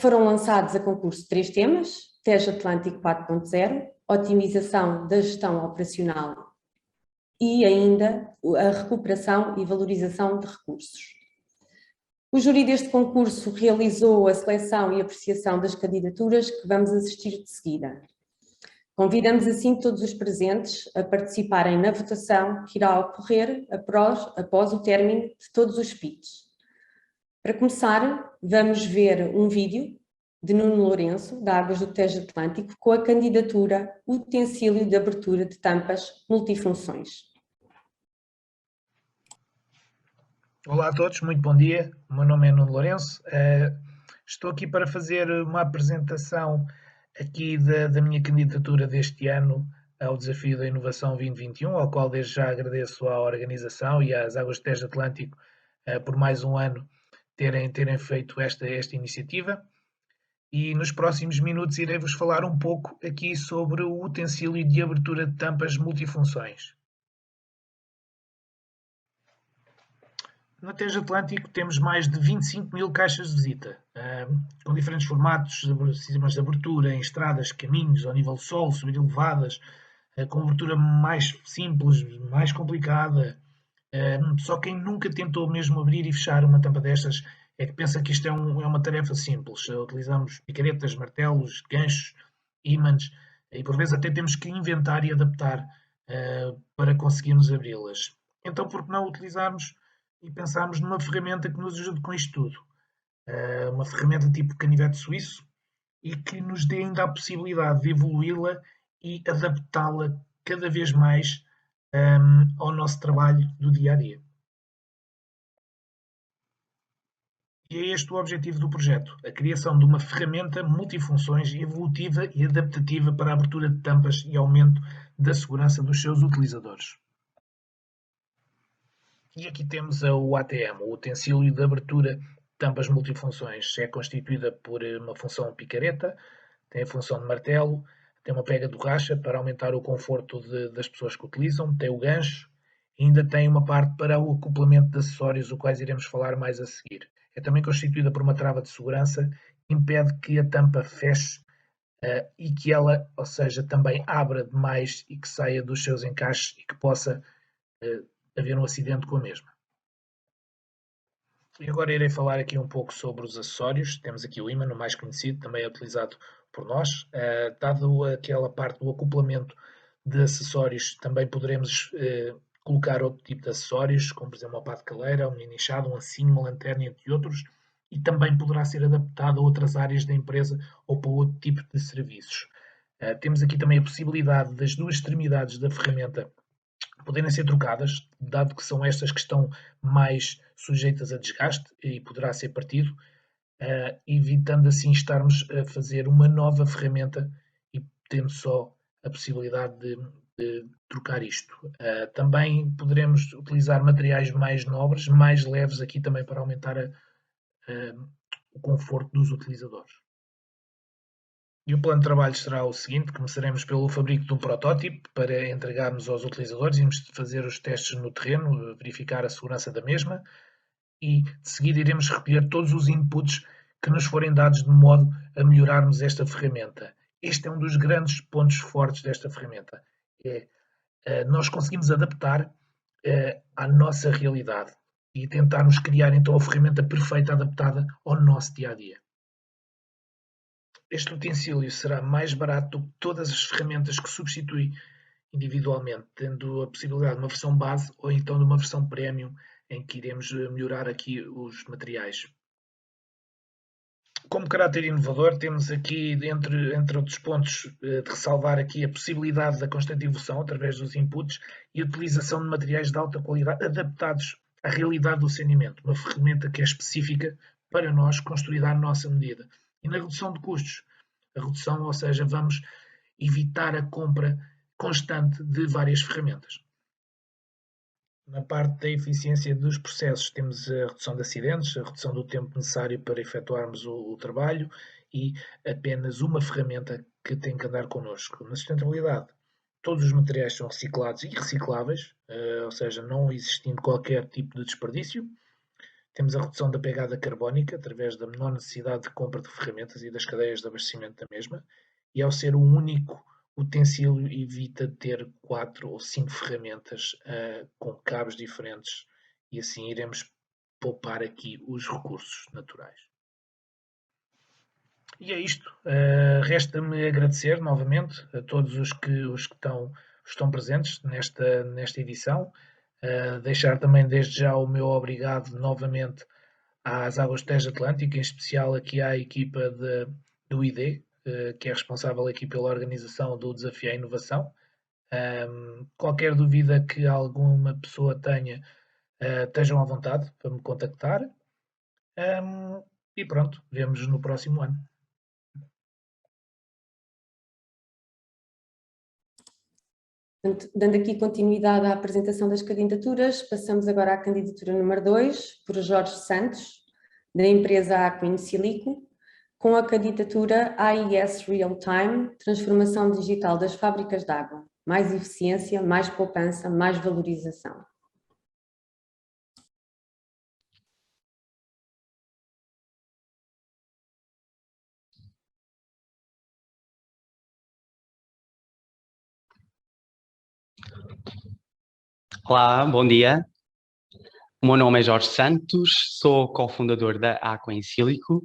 Foram lançados a concurso 3 temas: Tejo Atlântico 4.0, otimização da gestão operacional e ainda a recuperação e valorização de recursos. O júri deste concurso realizou a seleção e apreciação das candidaturas que vamos assistir de seguida. Convidamos assim todos os presentes a participarem na votação que irá ocorrer após o término de todos os pitches. Para começar, vamos ver um vídeo de Nuno Lourenço, da Águas do Tejo Atlântico, com a candidatura Utensílio de Abertura de Tampas Multifunções. Olá a todos, muito bom dia. O meu nome é Nuno Lourenço. Estou aqui para fazer uma apresentação aqui da minha candidatura deste ano ao Desafio da Inovação 2021, ao qual desde já agradeço à organização e às Águas do Tejo Atlântico por mais um ano terem feito esta iniciativa. E nos próximos minutos irei-vos falar um pouco aqui sobre o utensílio de abertura de tampas multifunções. No Tejo Atlântico temos mais de 25 mil caixas de visita, com diferentes formatos, sistemas de abertura em estradas, caminhos, ao nível de solo, subir elevadas, com abertura mais simples, mais complicada. Só quem nunca tentou mesmo abrir e fechar uma tampa destas é que pensa que isto é uma tarefa simples. Utilizamos picaretas, martelos, ganchos, ímãs e por vezes até temos que inventar e adaptar para conseguirmos abri-las. Então por que não utilizarmos e pensarmos numa ferramenta que nos ajude com isto tudo? Uma ferramenta tipo canivete suíço e que nos dê ainda a possibilidade de evoluí-la e adaptá-la cada vez mais ao nosso trabalho do dia a dia. E é este o objetivo do projeto, a criação de uma ferramenta multifunções evolutiva e adaptativa para a abertura de tampas e aumento da segurança dos seus utilizadores. E aqui temos o ATM, o utensílio de abertura de tampas multifunções. É constituída por uma função picareta, tem a função de martelo, tem uma pega de borracha para aumentar o conforto das pessoas que utilizam, tem o gancho e ainda tem uma parte para o acoplamento de acessórios, o quais iremos falar mais a seguir. É também constituída por uma trava de segurança que impede que a tampa feche e que ela, ou seja, também abra demais e que saia dos seus encaixes e que possa haver um acidente com a mesma. E agora irei falar aqui um pouco sobre os acessórios. Temos aqui o ímã, o mais conhecido, também é utilizado por nós. Dado aquela parte do acoplamento de acessórios, também poderemos colocar outro tipo de acessórios, como por exemplo uma pá de caleira, um mini enxado, um ancinho, uma lanterna, entre outros, e também poderá ser adaptado a outras áreas da empresa ou para outro tipo de serviços. Temos aqui também a possibilidade das duas extremidades da ferramenta poderem ser trocadas, dado que são estas que estão mais sujeitas a desgaste e poderá ser partido, evitando assim estarmos a fazer uma nova ferramenta e tendo só a possibilidade de trocar isto. Também poderemos utilizar materiais mais nobres, mais leves aqui também para aumentar o conforto dos utilizadores. E o plano de trabalho será o seguinte: começaremos pelo fabrico de um protótipo para entregarmos aos utilizadores, iremos fazer os testes no terreno, verificar a segurança da mesma e de seguida iremos recolher todos os inputs que nos forem dados de modo a melhorarmos esta ferramenta. Este é um dos grandes pontos fortes desta ferramenta. Nós conseguimos adaptar à nossa realidade e tentarmos criar então a ferramenta perfeita adaptada ao nosso dia-a-dia. Este utensílio será mais barato do que todas as ferramentas que substitui individualmente, tendo a possibilidade de uma versão base ou então de uma versão premium em que iremos melhorar aqui os materiais. Como caráter inovador, temos aqui, entre outros pontos, de ressalvar aqui a possibilidade da constante evolução através dos inputs e a utilização de materiais de alta qualidade adaptados à realidade do saneamento, uma ferramenta que é específica para nós, construída à nossa medida. E na redução de custos, a redução, ou seja, vamos evitar a compra constante de várias ferramentas. Na parte da eficiência dos processos, temos a redução de acidentes, a redução do tempo necessário para efetuarmos o trabalho e apenas uma ferramenta que tem que andar connosco. Na sustentabilidade, todos os materiais são reciclados e recicláveis, ou seja, não existindo qualquer tipo de desperdício. Temos a redução da pegada carbónica através da menor necessidade de compra de ferramentas e das cadeias de abastecimento da mesma, e ao ser um único utensílio evita ter 4 ou 5 ferramentas com cabos diferentes e assim iremos poupar aqui os recursos naturais. E é isto. Resta-me agradecer novamente a todos os que estão presentes nesta edição. Deixar também desde já o meu obrigado novamente às Águas do Tejo Atlântico, em especial aqui à equipa do ID, que é responsável aqui pela organização do Desafio à Inovação. Qualquer dúvida que alguma pessoa tenha, estejam à vontade para me contactar. E pronto, vemo-nos no próximo ano. Dando aqui continuidade à apresentação das candidaturas, passamos agora à candidatura número 2, por Jorge Santos, da empresa Aqua in Silico, com a candidatura AIS Real Time, transformação digital das fábricas de água, mais eficiência, mais poupança, mais valorização. Olá, bom dia. O meu nome é Jorge Santos, sou cofundador da Aqua in Silico.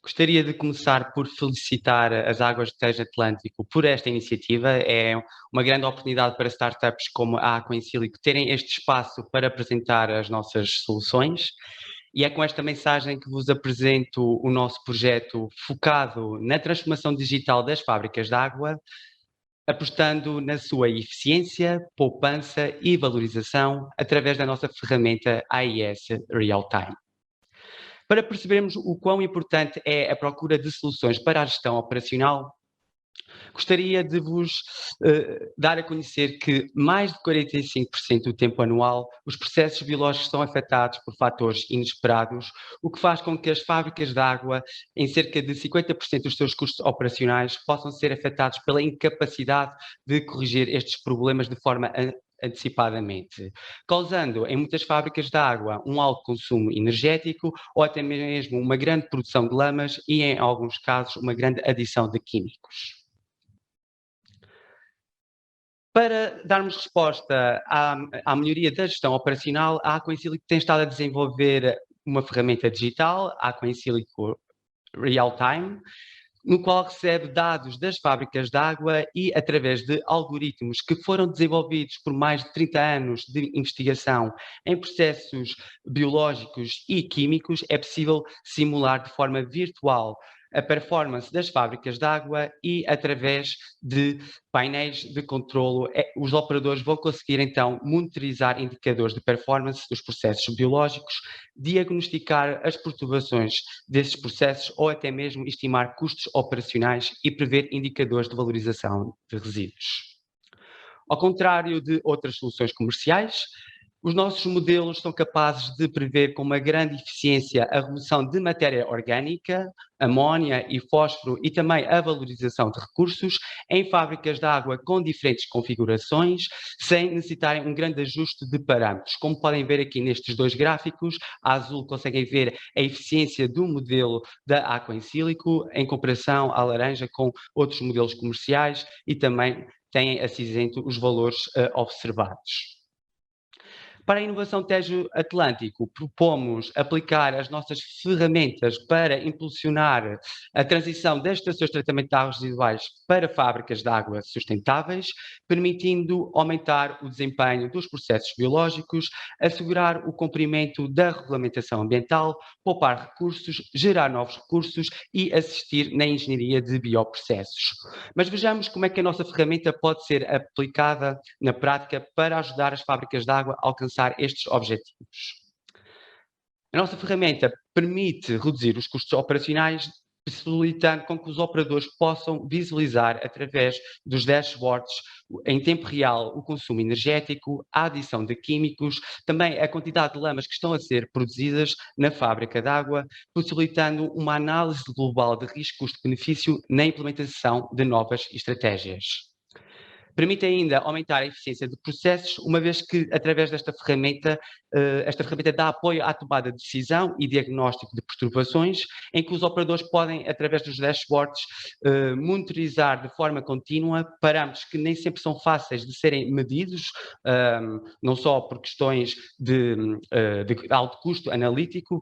Gostaria de começar por felicitar as Águas do Tejo Atlântico por esta iniciativa. É uma grande oportunidade para startups como a Aqua in Silico terem este espaço para apresentar as nossas soluções. E é com esta mensagem que vos apresento o nosso projeto focado na transformação digital das fábricas de água, apostando na sua eficiência, poupança e valorização através da nossa ferramenta AIS Real Time. Para percebermos o quão importante é a procura de soluções para a gestão operacional, gostaria de vos dar a conhecer que mais de 45% do tempo anual os processos biológicos são afetados por fatores inesperados, o que faz com que as fábricas de água, em cerca de 50% dos seus custos operacionais, possam ser afetados pela incapacidade de corrigir estes problemas de forma antecipadamente, causando em muitas fábricas de água um alto consumo energético ou até mesmo uma grande produção de lamas e, em alguns casos, uma grande adição de químicos. Para darmos resposta à melhoria da gestão operacional, a Aqua in Silico tem estado a desenvolver uma ferramenta digital, a Aqua in Silico Real Time, no qual recebe dados das fábricas de água e, através de algoritmos que foram desenvolvidos por mais de 30 anos de investigação em processos biológicos e químicos, é possível simular de forma virtual a performance das fábricas de água e, através de painéis de controlo, os operadores vão conseguir então monitorizar indicadores de performance dos processos biológicos, diagnosticar as perturbações desses processos ou até mesmo estimar custos operacionais e prever indicadores de valorização de resíduos. Ao contrário de outras soluções comerciais, os nossos modelos são capazes de prever com uma grande eficiência a remoção de matéria orgânica, amónia e fósforo e também a valorização de recursos em fábricas de água com diferentes configurações, sem necessitarem um grande ajuste de parâmetros. Como podem ver aqui nestes dois gráficos, a azul conseguem ver a eficiência do modelo da Aqua in Silico em comparação à laranja com outros modelos comerciais e também têm a cinzento os valores observados. Para a inovação Tejo Atlântico, propomos aplicar as nossas ferramentas para impulsionar a transição das estações de tratamento de águas residuais para fábricas de água sustentáveis, permitindo aumentar o desempenho dos processos biológicos, assegurar o cumprimento da regulamentação ambiental, poupar recursos, gerar novos recursos e assistir na engenharia de bioprocessos. Mas vejamos como é que a nossa ferramenta pode ser aplicada na prática para ajudar as fábricas de água a alcançar estes objetivos. A nossa ferramenta permite reduzir os custos operacionais, possibilitando com que os operadores possam visualizar através dos dashboards em tempo real o consumo energético, a adição de químicos, também a quantidade de lamas que estão a ser produzidas na fábrica de água, possibilitando uma análise global de risco, custo-benefício na implementação de novas estratégias. Permite ainda aumentar a eficiência de processos, uma vez que, através desta ferramenta, esta ferramenta dá apoio à tomada de decisão e diagnóstico de perturbações, em que os operadores podem, através dos dashboards, monitorizar de forma contínua parâmetros que nem sempre são fáceis de serem medidos, não só por questões de alto custo analítico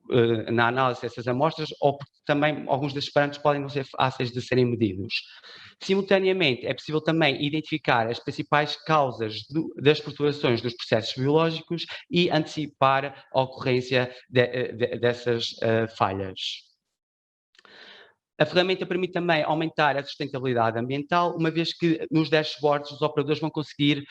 na análise dessas amostras, ou porque também alguns desses parâmetros podem não ser fáceis de serem medidos. Simultaneamente, é possível também identificar as principais causas das perturbações dos processos biológicos e antecipar a ocorrência dessas falhas. A ferramenta permite também aumentar a sustentabilidade ambiental, uma vez que nos dashboards os operadores vão conseguir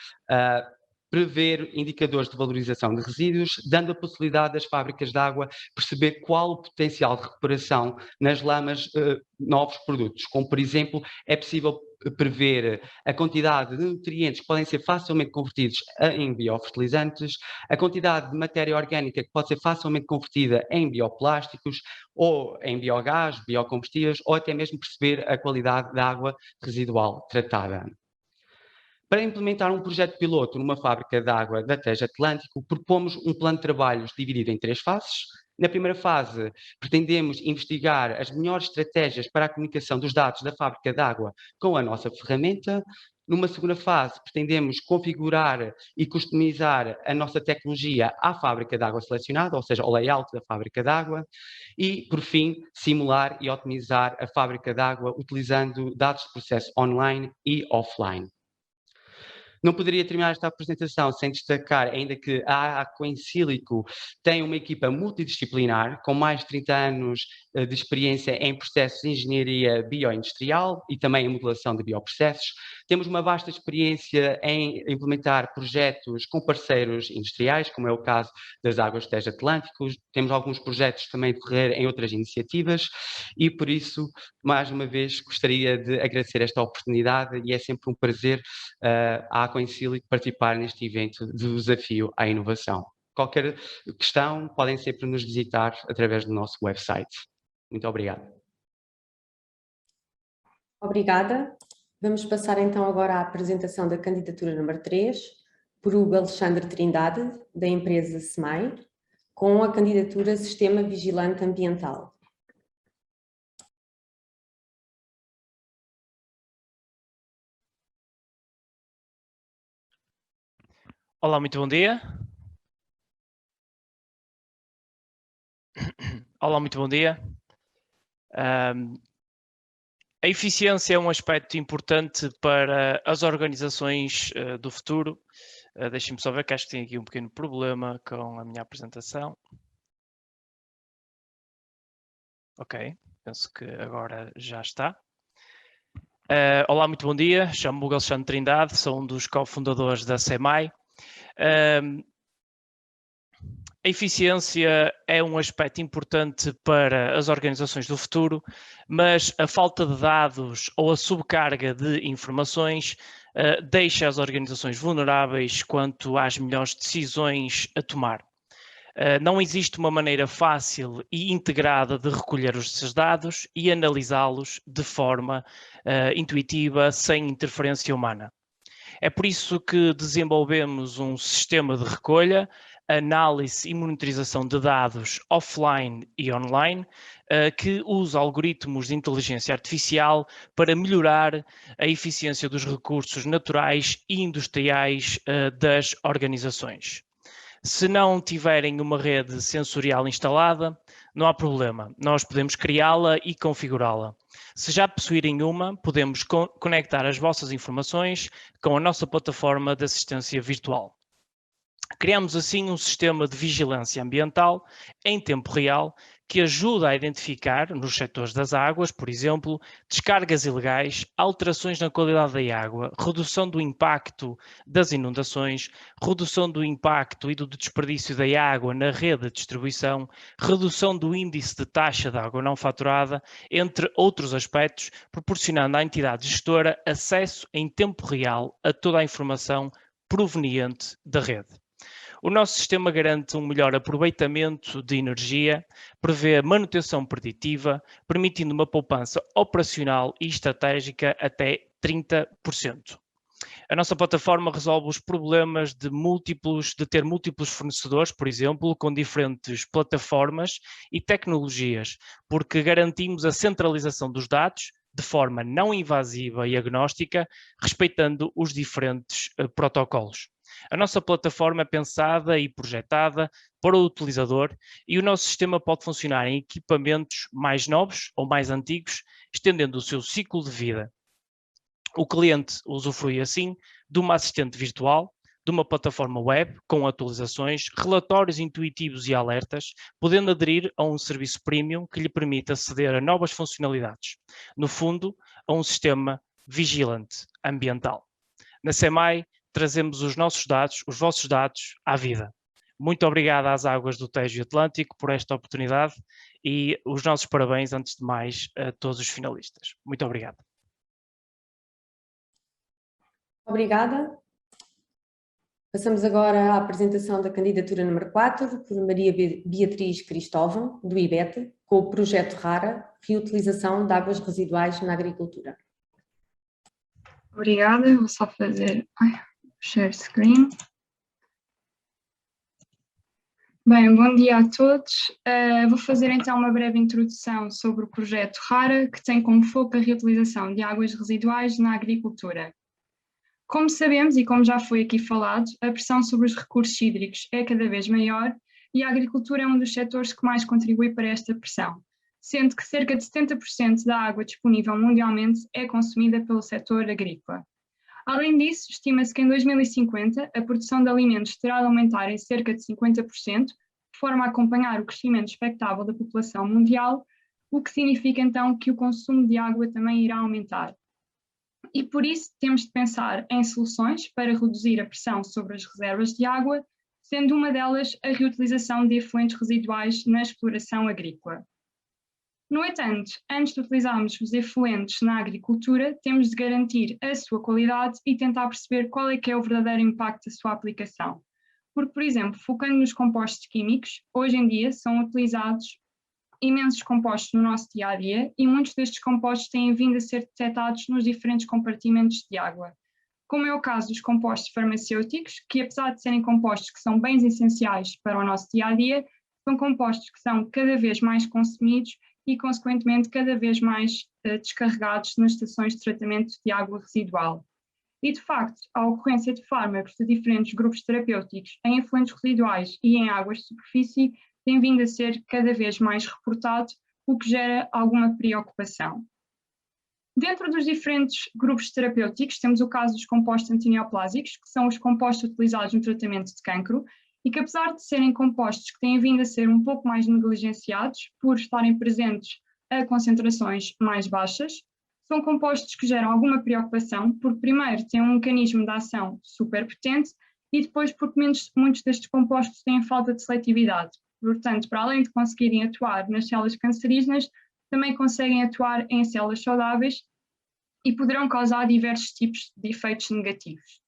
prever indicadores de valorização de resíduos, dando a possibilidade das fábricas de água perceber qual o potencial de recuperação nas lamas de novos produtos, como por exemplo é possível prever a quantidade de nutrientes que podem ser facilmente convertidos em biofertilizantes, a quantidade de matéria orgânica que pode ser facilmente convertida em bioplásticos ou em biogás, biocombustíveis, ou até mesmo perceber a qualidade da água residual tratada. Para implementar um projeto piloto numa fábrica de água da Tejo Atlântico, propomos um plano de trabalhos dividido em 3 fases. Na primeira fase, pretendemos investigar as melhores estratégias para a comunicação dos dados da fábrica de água com a nossa ferramenta. Numa segunda fase, pretendemos configurar e customizar a nossa tecnologia à fábrica de água selecionada, ou seja, ao layout da fábrica de água. E, por fim, simular e otimizar a fábrica de água utilizando dados de processo online e offline. Não poderia terminar esta apresentação sem destacar ainda que a Aqua in Silico tem uma equipa multidisciplinar com mais de 30 anos de experiência em processos de engenharia bioindustrial e também em modelação de bioprocessos. Temos uma vasta experiência em implementar projetos com parceiros industriais, como é o caso das Águas do Tejo Atlântico. Temos alguns projetos também a decorrer em outras iniciativas e, por isso, mais uma vez, gostaria de agradecer esta oportunidade e é sempre um prazer à Aqua in Silico participar neste evento do Desafio à Inovação. Qualquer questão, podem sempre nos visitar através do nosso website. Muito obrigado. Obrigada. Vamos passar então agora à apresentação da candidatura número 3, por Hugo Alexandre Trindade, da empresa SEMAI, com a candidatura Sistema Vigilante Ambiental. Olá, muito bom dia. Olá, muito bom dia. A eficiência é um aspecto importante para as organizações do futuro. Deixem-me só ver que acho que tenho aqui um pequeno problema com a minha apresentação. Ok, penso que agora já está. Olá, muito bom dia. Chamo-me Hugo Alexandre Trindade, sou um dos cofundadores da SEMAI. A eficiência é um aspecto importante para as organizações do futuro, mas a falta de dados ou a subcarga de informações deixa as organizações vulneráveis quanto às melhores decisões a tomar. Não existe uma maneira fácil e integrada de recolher esses dados e analisá-los de forma intuitiva, sem interferência humana. É por isso que desenvolvemos um sistema de recolha, análise e monitorização de dados offline e online, que usa algoritmos de inteligência artificial para melhorar a eficiência dos recursos naturais e industriais das organizações. Se não tiverem uma rede sensorial instalada, não há problema, nós podemos criá-la e configurá-la. Se já possuírem uma, podemos conectar as vossas informações com a nossa plataforma de assistência virtual. Criamos assim um sistema de vigilância ambiental em tempo real que ajuda a identificar, nos setores das águas, por exemplo, descargas ilegais, alterações na qualidade da água, redução do impacto das inundações, redução do impacto e do desperdício da água na rede de distribuição, redução do índice de taxa de água não faturada, entre outros aspectos, proporcionando à entidade gestora acesso em tempo real a toda a informação proveniente da rede. O nosso sistema garante um melhor aproveitamento de energia, prevê manutenção preditiva, permitindo uma poupança operacional e estratégica até 30%. A nossa plataforma resolve os problemas de ter múltiplos fornecedores, por exemplo, com diferentes plataformas e tecnologias, porque garantimos a centralização dos dados de forma não invasiva e agnóstica, respeitando os diferentes protocolos. A nossa plataforma é pensada e projetada para o utilizador e o nosso sistema pode funcionar em equipamentos mais novos ou mais antigos, estendendo o seu ciclo de vida. O cliente usufrui assim de uma assistente virtual, de uma plataforma web com atualizações, relatórios intuitivos e alertas, podendo aderir a um serviço premium que lhe permita aceder a novas funcionalidades. No fundo, a um sistema vigilante ambiental. Na SEMAI, trazemos os vossos dados à vida. Muito obrigado às Águas do Tejo e Atlântico por esta oportunidade e os nossos parabéns, antes de mais, a todos os finalistas. Muito obrigado. Obrigada. Passamos agora à apresentação da candidatura número 4, por Maria Beatriz Cristóvão, do IBET, com o projeto RARA, Reutilização de Águas Residuais na Agricultura. Obrigada, vou só fazer share screen. Bem, bom dia a todos. Vou fazer então uma breve introdução sobre o projeto RARA, que tem como foco a reutilização de águas residuais na agricultura. Como sabemos e como já foi aqui falado, a pressão sobre os recursos hídricos é cada vez maior e a agricultura é um dos setores que mais contribui para esta pressão, sendo que cerca de 70% da água disponível mundialmente é consumida pelo setor agrícola. Além disso, estima-se que em 2050 a produção de alimentos terá de aumentar em cerca de 50%, de forma a acompanhar o crescimento expectável da população mundial, o que significa então que o consumo de água também irá aumentar. E por isso temos de pensar em soluções para reduzir a pressão sobre as reservas de água, sendo uma delas a reutilização de efluentes residuais na exploração agrícola. No entanto, antes de utilizarmos os efluentes na agricultura, temos de garantir a sua qualidade e tentar perceber qual é que é o verdadeiro impacto da sua aplicação. Porque, por exemplo, focando nos compostos químicos, hoje em dia são utilizados imensos compostos no nosso dia-a-dia e muitos destes compostos têm vindo a ser detectados nos diferentes compartimentos de água. Como é o caso dos compostos farmacêuticos, que apesar de serem compostos que são bens essenciais para o nosso dia-a-dia, são compostos que são cada vez mais consumidos e, consequentemente, cada vez mais descarregados nas estações de tratamento de água residual. E, de facto, a ocorrência de fármacos de diferentes grupos terapêuticos em efluentes residuais e em águas de superfície tem vindo a ser cada vez mais reportado, o que gera alguma preocupação. Dentro dos diferentes grupos terapêuticos, temos o caso dos compostos antineoplásicos, que são os compostos utilizados no tratamento de cancro, e que apesar de serem compostos que têm vindo a ser um pouco mais negligenciados por estarem presentes a concentrações mais baixas, são compostos que geram alguma preocupação, porque primeiro têm um mecanismo de ação super potente e depois porque muitos destes compostos têm falta de seletividade. Portanto, para além de conseguirem atuar nas células cancerígenas, também conseguem atuar em células saudáveis e poderão causar diversos tipos de efeitos negativos.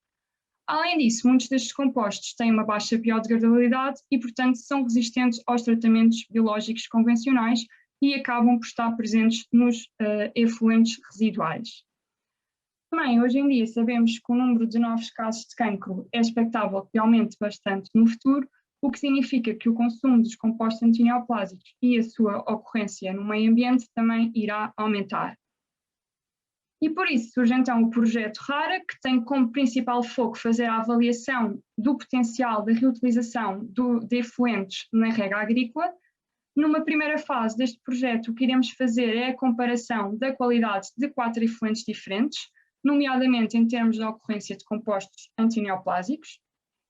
Além disso, muitos destes compostos têm uma baixa biodegradabilidade e, portanto, são resistentes aos tratamentos biológicos convencionais e acabam por estar presentes nos efluentes residuais. Também, hoje em dia, sabemos que o número de novos casos de cancro é expectável que aumente bastante no futuro, o que significa que o consumo dos compostos antineoplásicos e a sua ocorrência no meio ambiente também irá aumentar. E por isso surge então o projeto RARA, que tem como principal foco fazer a avaliação do potencial da reutilização de efluentes na rega agrícola. Numa primeira fase deste projeto, o que iremos fazer é a comparação da qualidade de 4 efluentes diferentes, nomeadamente em termos da ocorrência de compostos antineoplásicos.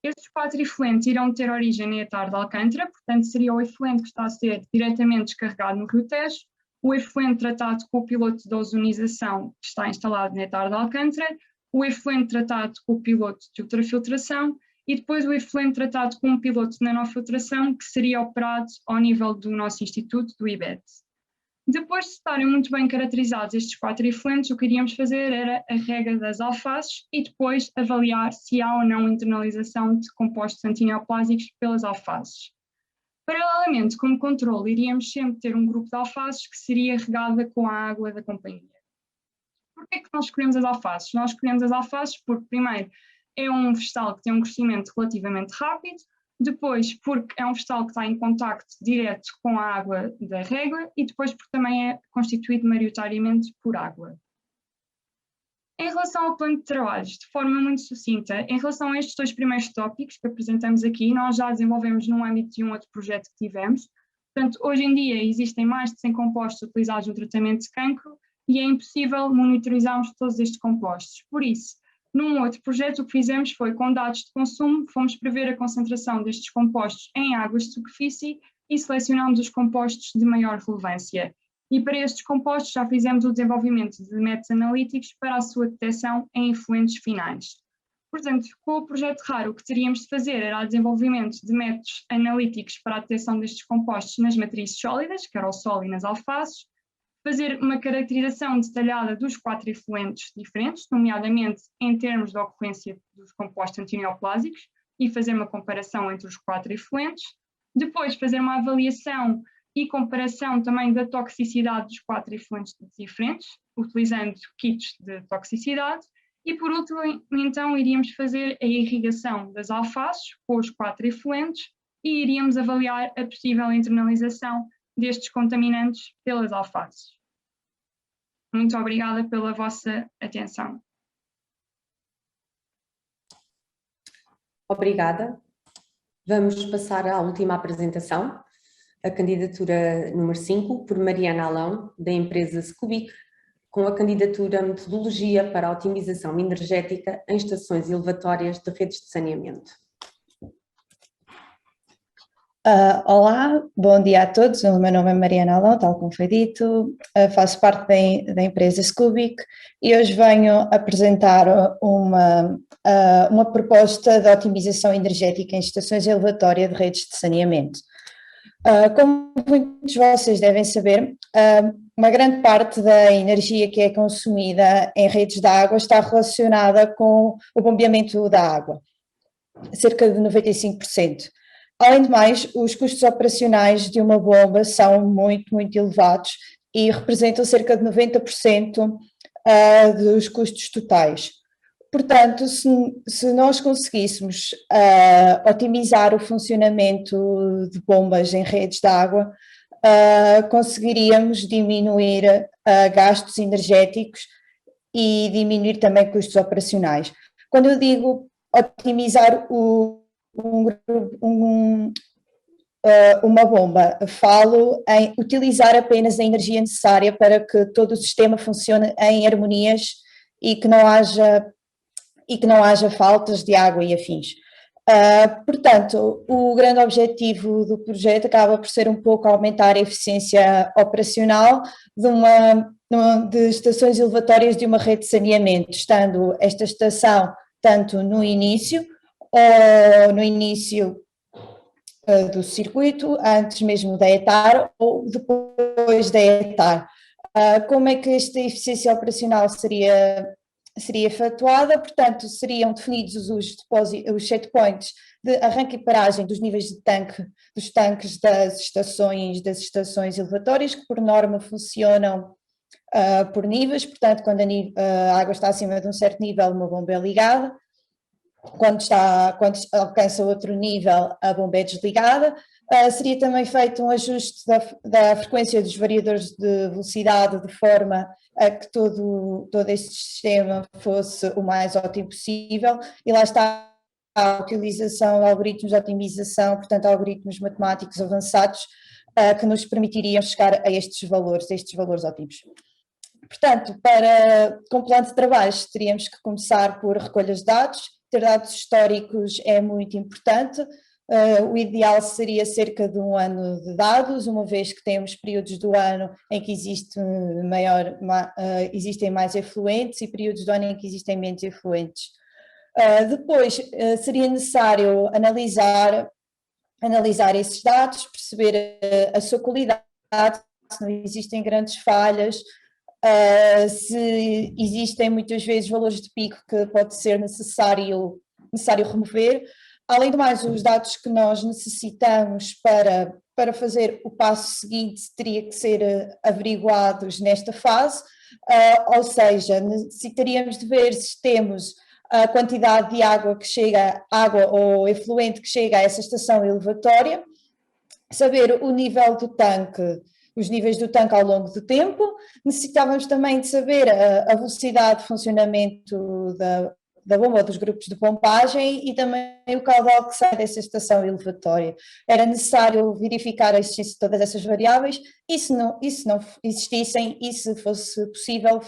Estes 4 efluentes irão ter origem na Etar de Alcântara, portanto seria o efluente que está a ser diretamente descarregado no Rio Tejo, o efluente tratado com o piloto de ozonização que está instalado na Etar de Alcântara, o efluente tratado com o piloto de ultrafiltração e depois o efluente tratado com um piloto de nanofiltração que seria operado ao nível do nosso instituto, do IBET. Depois de estarem muito bem caracterizados estes 4 efluentes, o que iríamos fazer era a rega das alfaces e depois avaliar se há ou não internalização de compostos antineoplásicos pelas alfaces. Paralelamente, como controle, iríamos sempre ter um grupo de alfaces que seria regada com a água da companhia. Por que é que nós escolhemos as alfaces? Nós escolhemos as alfaces porque, primeiro, é um vegetal que tem um crescimento relativamente rápido, depois porque é um vegetal que está em contacto direto com a água da rega e depois porque também é constituído maioritariamente por água. Em relação ao plano de trabalhos, de forma muito sucinta, em relação a estes 2 primeiros tópicos que apresentamos aqui, nós já desenvolvemos no âmbito de um outro projeto que tivemos. Portanto, hoje em dia existem mais de 100 compostos utilizados no tratamento de cancro e é impossível monitorizarmos todos estes compostos. Por isso, Num outro projeto, o que fizemos foi, com dados de consumo, fomos prever a concentração destes compostos em águas de superfície e selecionámos os compostos de maior relevância. E para estes compostos já fizemos o desenvolvimento de métodos analíticos para a sua detecção em efluentes finais. Portanto, com o projeto RAR, o que teríamos de fazer era o desenvolvimento de métodos analíticos para a detecção destes compostos nas matrizes sólidas, que era o solo e nas alfaces, fazer uma caracterização detalhada dos 4 efluentes diferentes, nomeadamente em termos de ocorrência dos compostos antineoplásicos, e fazer uma comparação entre os 4 efluentes. Depois, fazer uma avaliação e comparação também da toxicidade dos 4 efluentes diferentes, utilizando kits de toxicidade. E por último, então, iríamos fazer a irrigação das alfaces com os 4 efluentes e iríamos avaliar a possível internalização destes contaminantes pelas alfaces. Muito obrigada pela vossa atenção. Obrigada. Vamos passar à última apresentação, a candidatura número 5, por Mariana Alão, da empresa Scubic, com a candidatura Metodologia para a Otimização Energética em Estações Elevatórias de Redes de Saneamento. Olá, bom dia a todos, o meu nome é Mariana Alão, tal como foi dito, faço parte da empresa Scubic e hoje venho apresentar uma proposta de otimização energética em estações elevatórias de redes de saneamento. Como muitos de vocês devem saber, uma grande parte da energia que é consumida em redes de água está relacionada com o bombeamento da água, cerca de 95%. Além de mais, os custos operacionais de uma bomba são muito elevados e representam cerca de 90% dos custos totais. Portanto, se nós conseguíssemos otimizar o funcionamento de bombas em redes de água, conseguiríamos diminuir gastos energéticos e diminuir também custos operacionais. Quando eu digo otimizar uma bomba, falo em utilizar apenas a energia necessária para que todo o sistema funcione em harmonias e que não haja faltas de água e afins. Portanto, o grande objetivo do projeto acaba por ser um pouco aumentar a eficiência operacional de estações elevatórias de uma rede de saneamento, estando esta estação tanto no início do circuito, antes mesmo da ETAR ou depois da ETAR. Como é que esta eficiência operacional seria efetuada? Portanto, seriam definidos os set-points de arranque e paragem dos níveis de tanque, dos tanques das estações elevatórias, que por norma funcionam por níveis. Portanto, quando a água está acima de um certo nível, uma bomba é ligada. Quando alcança outro nível, a bomba é desligada. Seria também feito um ajuste da frequência dos variadores de velocidade, de forma a que todo este sistema fosse o mais ótimo possível, e lá está a utilização de algoritmos de otimização, portanto algoritmos matemáticos avançados, que nos permitiriam chegar a estes valores ótimos. Portanto, com o plano de trabalhos, teríamos que começar por recolhas de dados. Ter dados históricos é muito importante. O ideal seria cerca de um ano de dados, uma vez que temos períodos do ano em que existem mais efluentes e períodos do ano em que existem menos efluentes. Depois, seria necessário analisar esses dados, perceber a sua qualidade, se não existem grandes falhas, se existem muitas vezes valores de pico que pode ser necessário remover. Além de mais, os dados que nós necessitamos para fazer o passo seguinte teria que ser averiguados nesta fase, ou seja, necessitaríamos de ver se temos a quantidade de água ou efluente que chega a essa estação elevatória, saber o nível do tanque, os níveis do tanque ao longo do tempo. Necessitávamos também de saber a velocidade de funcionamento da bomba, dos grupos de pompagem e também o caudal que sai dessa estação elevatória. Era necessário verificar a existência de todas essas variáveis e se não existissem e se fosse possível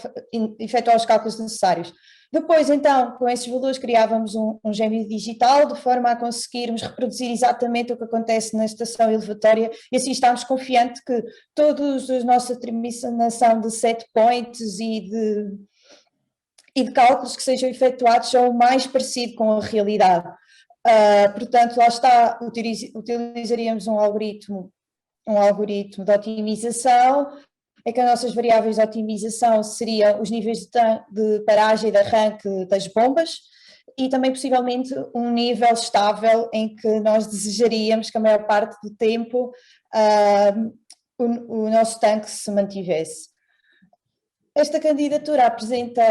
efetuar os cálculos necessários. Depois, então, com esses valores criávamos um gêmeo digital de forma a conseguirmos reproduzir exatamente o que acontece na estação elevatória e assim estamos confiantes que todos a nossa determinação de set points e de cálculos que sejam efetuados são o mais parecido com a realidade. Portanto, lá está, utilizaríamos um algoritmo de otimização, é que as nossas variáveis de otimização seriam os níveis de paragem e de arranque das bombas e também possivelmente um nível estável em que nós desejaríamos que a maior parte do tempo o nosso tanque se mantivesse. Esta candidatura apresenta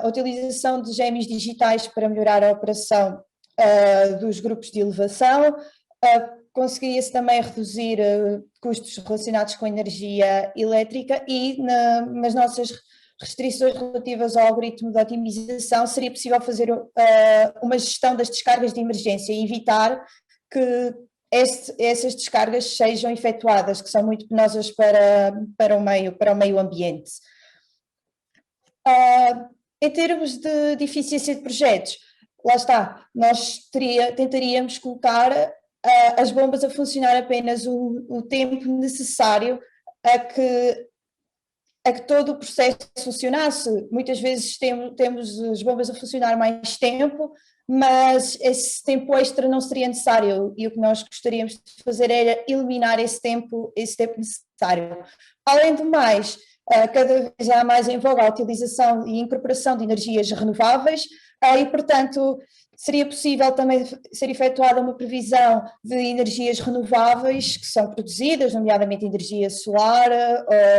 a utilização de gêmeos digitais para melhorar a operação dos grupos de elevação. Conseguiria-se também reduzir custos relacionados com energia elétrica e nas nossas restrições relativas ao algoritmo de otimização seria possível fazer uma gestão das descargas de emergência e evitar que essas descargas sejam efetuadas, que são muito penosas para o meio ambiente. Em termos de eficiência de projetos, lá está, nós tentaríamos colocar as bombas a funcionar apenas o tempo necessário a que todo o processo funcionasse. Muitas vezes temos as bombas a funcionar mais tempo, mas esse tempo extra não seria necessário e o que nós gostaríamos de fazer era eliminar esse tempo necessário. Além do mais, cada vez há mais em voga a utilização e incorporação de energias renováveis e, portanto, seria possível também ser efetuada uma previsão de energias renováveis que são produzidas, nomeadamente energia solar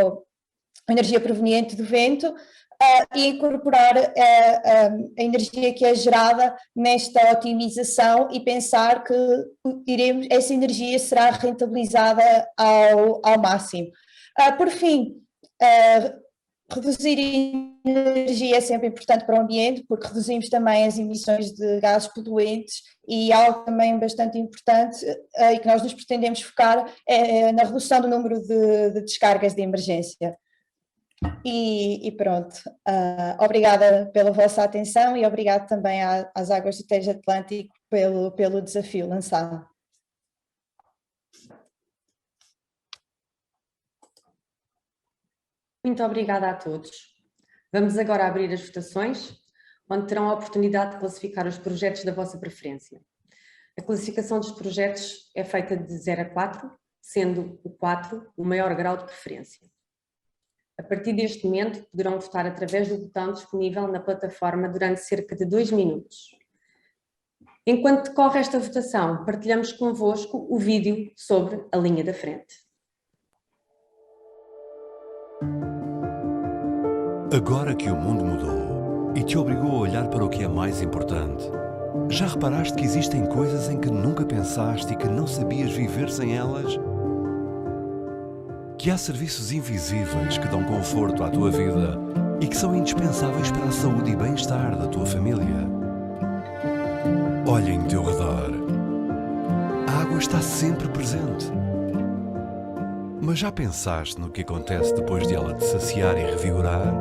ou energia proveniente do vento, e incorporar a energia que é gerada nesta otimização e pensar que essa energia será rentabilizada ao máximo. Por fim, reduzir energia é sempre importante para o ambiente, porque reduzimos também as emissões de gases poluentes e algo também bastante importante e que nós nos pretendemos focar é na redução do número de descargas de emergência. E pronto, obrigada pela vossa atenção e obrigado também às Águas do Tejo Atlântico pelo desafio lançado. Muito obrigada a todos. Vamos agora abrir as votações, onde terão a oportunidade de classificar os projetos da vossa preferência. A classificação dos projetos é feita de 0 a 4, sendo o 4 o maior grau de preferência. A partir deste momento, poderão votar através do botão disponível na plataforma durante cerca de 2 minutos. Enquanto decorre esta votação, partilhamos convosco o vídeo sobre a linha da frente. Agora que o mundo mudou e te obrigou a olhar para o que é mais importante, já reparaste que existem coisas em que nunca pensaste e que não sabias viver sem elas? Que há serviços invisíveis que dão conforto à tua vida e que são indispensáveis para a saúde e bem-estar da tua família? Olha em teu redor. A água está sempre presente. Mas já pensaste no que acontece depois de ela te saciar e revigorar?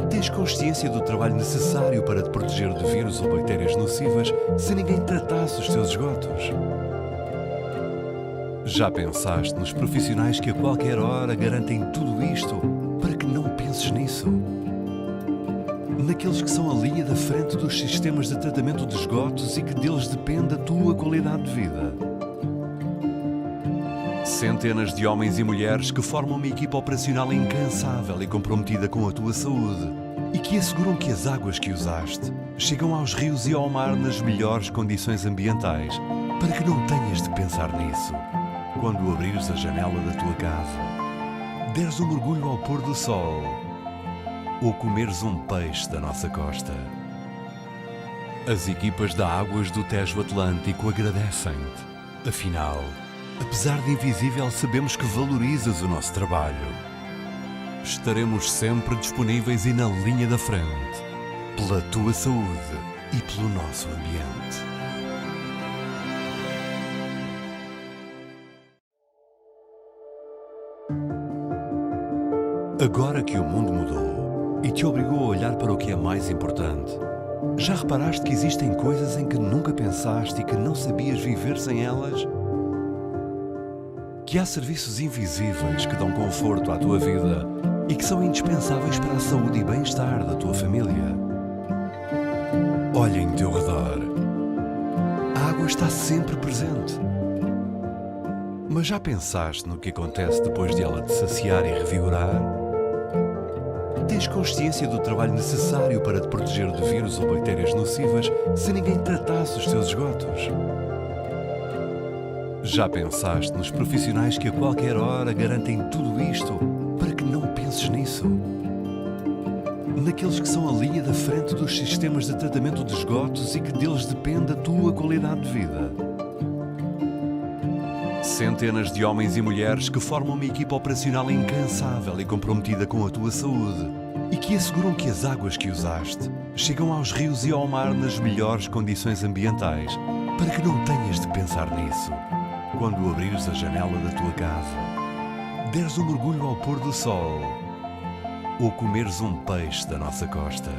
Tens consciência do trabalho necessário para te proteger de vírus ou bactérias nocivas se ninguém tratasse os teus esgotos? Já pensaste nos profissionais que a qualquer hora garantem tudo isto para que não penses nisso? Naqueles que são a linha da frente dos sistemas de tratamento de esgotos e que deles depende a tua qualidade de vida? Centenas de homens e mulheres que formam uma equipa operacional incansável e comprometida com a tua saúde e que asseguram que as águas que usaste chegam aos rios e ao mar nas melhores condições ambientais para que não tenhas de pensar nisso quando abrires a janela da tua casa, deres um mergulho ao pôr do sol ou comeres um peixe da nossa costa. As equipas da Águas do Tejo Atlântico agradecem-te. Afinal, apesar de invisível, sabemos que valorizas o nosso trabalho. Estaremos sempre disponíveis e na linha da frente pela tua saúde e pelo nosso ambiente. Agora que o mundo mudou e te obrigou a olhar para o que é mais importante, já reparaste que existem coisas em que nunca pensaste e que não sabias viver sem elas? Que há serviços invisíveis que dão conforto à tua vida e que são indispensáveis para a saúde e bem-estar da tua família? Olha em teu redor. A água está sempre presente. Mas já pensaste no que acontece depois de ela te saciar e revigorar? Tens consciência do trabalho necessário para te proteger de vírus ou bactérias nocivas se ninguém tratasse os teus esgotos? Já pensaste nos profissionais que a qualquer hora garantem tudo isto para que não penses nisso? Naqueles que são a linha da frente dos sistemas de tratamento de esgotos e que deles depende a tua qualidade de vida? Centenas de homens e mulheres que formam uma equipa operacional incansável e comprometida com a tua saúde e que asseguram que as águas que usaste chegam aos rios e ao mar nas melhores condições ambientais para que não tenhas de pensar nisso. Quando abrires a janela da tua casa, deres um mergulho ao pôr do sol ou comeres um peixe da nossa costa.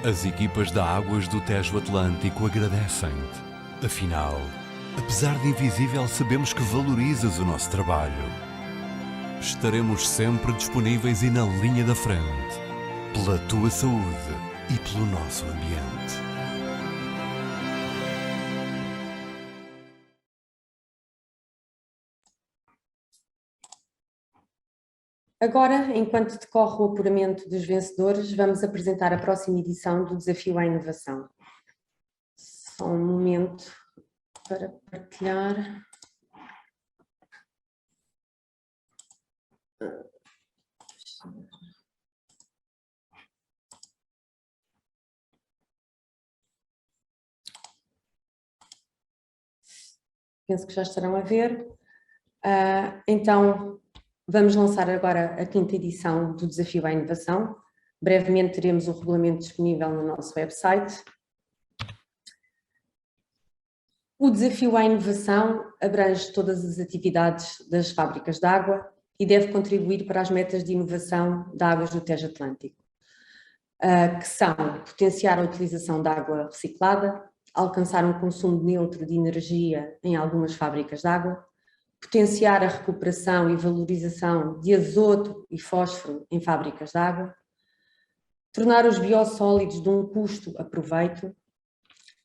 As equipas da Águas do Tejo Atlântico agradecem-te. Afinal, apesar de invisível, sabemos que valorizas o nosso trabalho. Estaremos sempre disponíveis e na linha da frente, pela tua saúde e pelo nosso ambiente. Agora, enquanto decorre o apuramento dos vencedores, vamos apresentar a próxima edição do Desafio à Inovação. Só um momento para partilhar. Penso que já estarão a ver. Então, vamos lançar agora a 5ª edição do Desafio à Inovação. Brevemente teremos o regulamento disponível no nosso website. O Desafio à Inovação abrange todas as atividades das fábricas de água e deve contribuir para as metas de inovação da Águas do Tejo Atlântico, que são potenciar a utilização de água reciclada, alcançar um consumo neutro de energia em algumas fábricas de água, potenciar a recuperação e valorização de azoto e fósforo em fábricas de água, tornar os biossólidos de um custo-aproveito,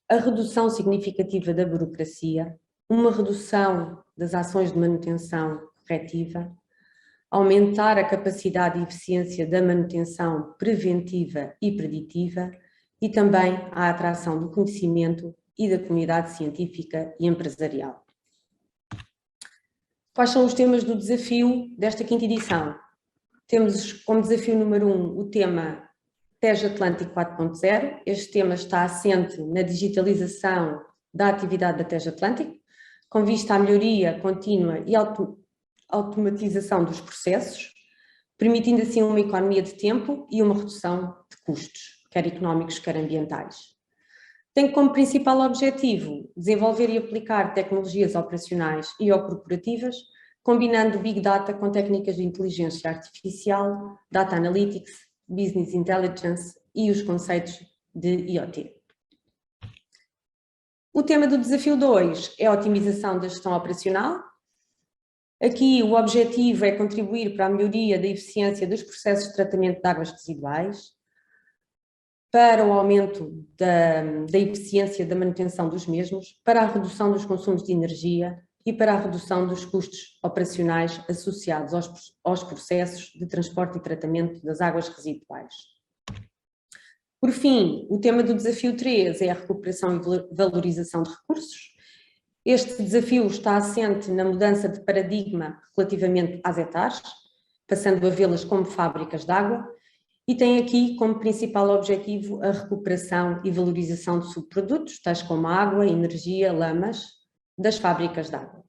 a redução significativa da burocracia, uma redução das ações de manutenção corretiva, aumentar a capacidade e eficiência da manutenção preventiva e preditiva e também a atração do conhecimento e da comunidade científica e empresarial. Quais são os temas do desafio desta 5ª edição? Temos como desafio número 1 o tema Tejo Atlântico 4.0. Este tema está assente na digitalização da atividade da Tejo Atlântico, com vista à melhoria contínua e automatização dos processos, permitindo assim uma economia de tempo e uma redução de custos, quer económicos, quer ambientais. Tem como principal objetivo desenvolver e aplicar tecnologias operacionais e ou corporativas, combinando Big Data com técnicas de inteligência artificial, Data Analytics, Business Intelligence e os conceitos de IoT. O tema do desafio 2 é a otimização da gestão operacional. Aqui o objetivo é contribuir para a melhoria da eficiência dos processos de tratamento de águas residuais, para o aumento da eficiência da manutenção dos mesmos, para a redução dos consumos de energia e para a redução dos custos operacionais associados aos processos de transporte e tratamento das águas residuais. Por fim, o tema do desafio 3 é a recuperação e valorização de recursos. Este desafio está assente na mudança de paradigma relativamente às hectares, passando a vê-las como fábricas de água, e tem aqui como principal objetivo a recuperação e valorização de subprodutos, tais como a água, energia, lamas, das fábricas de água.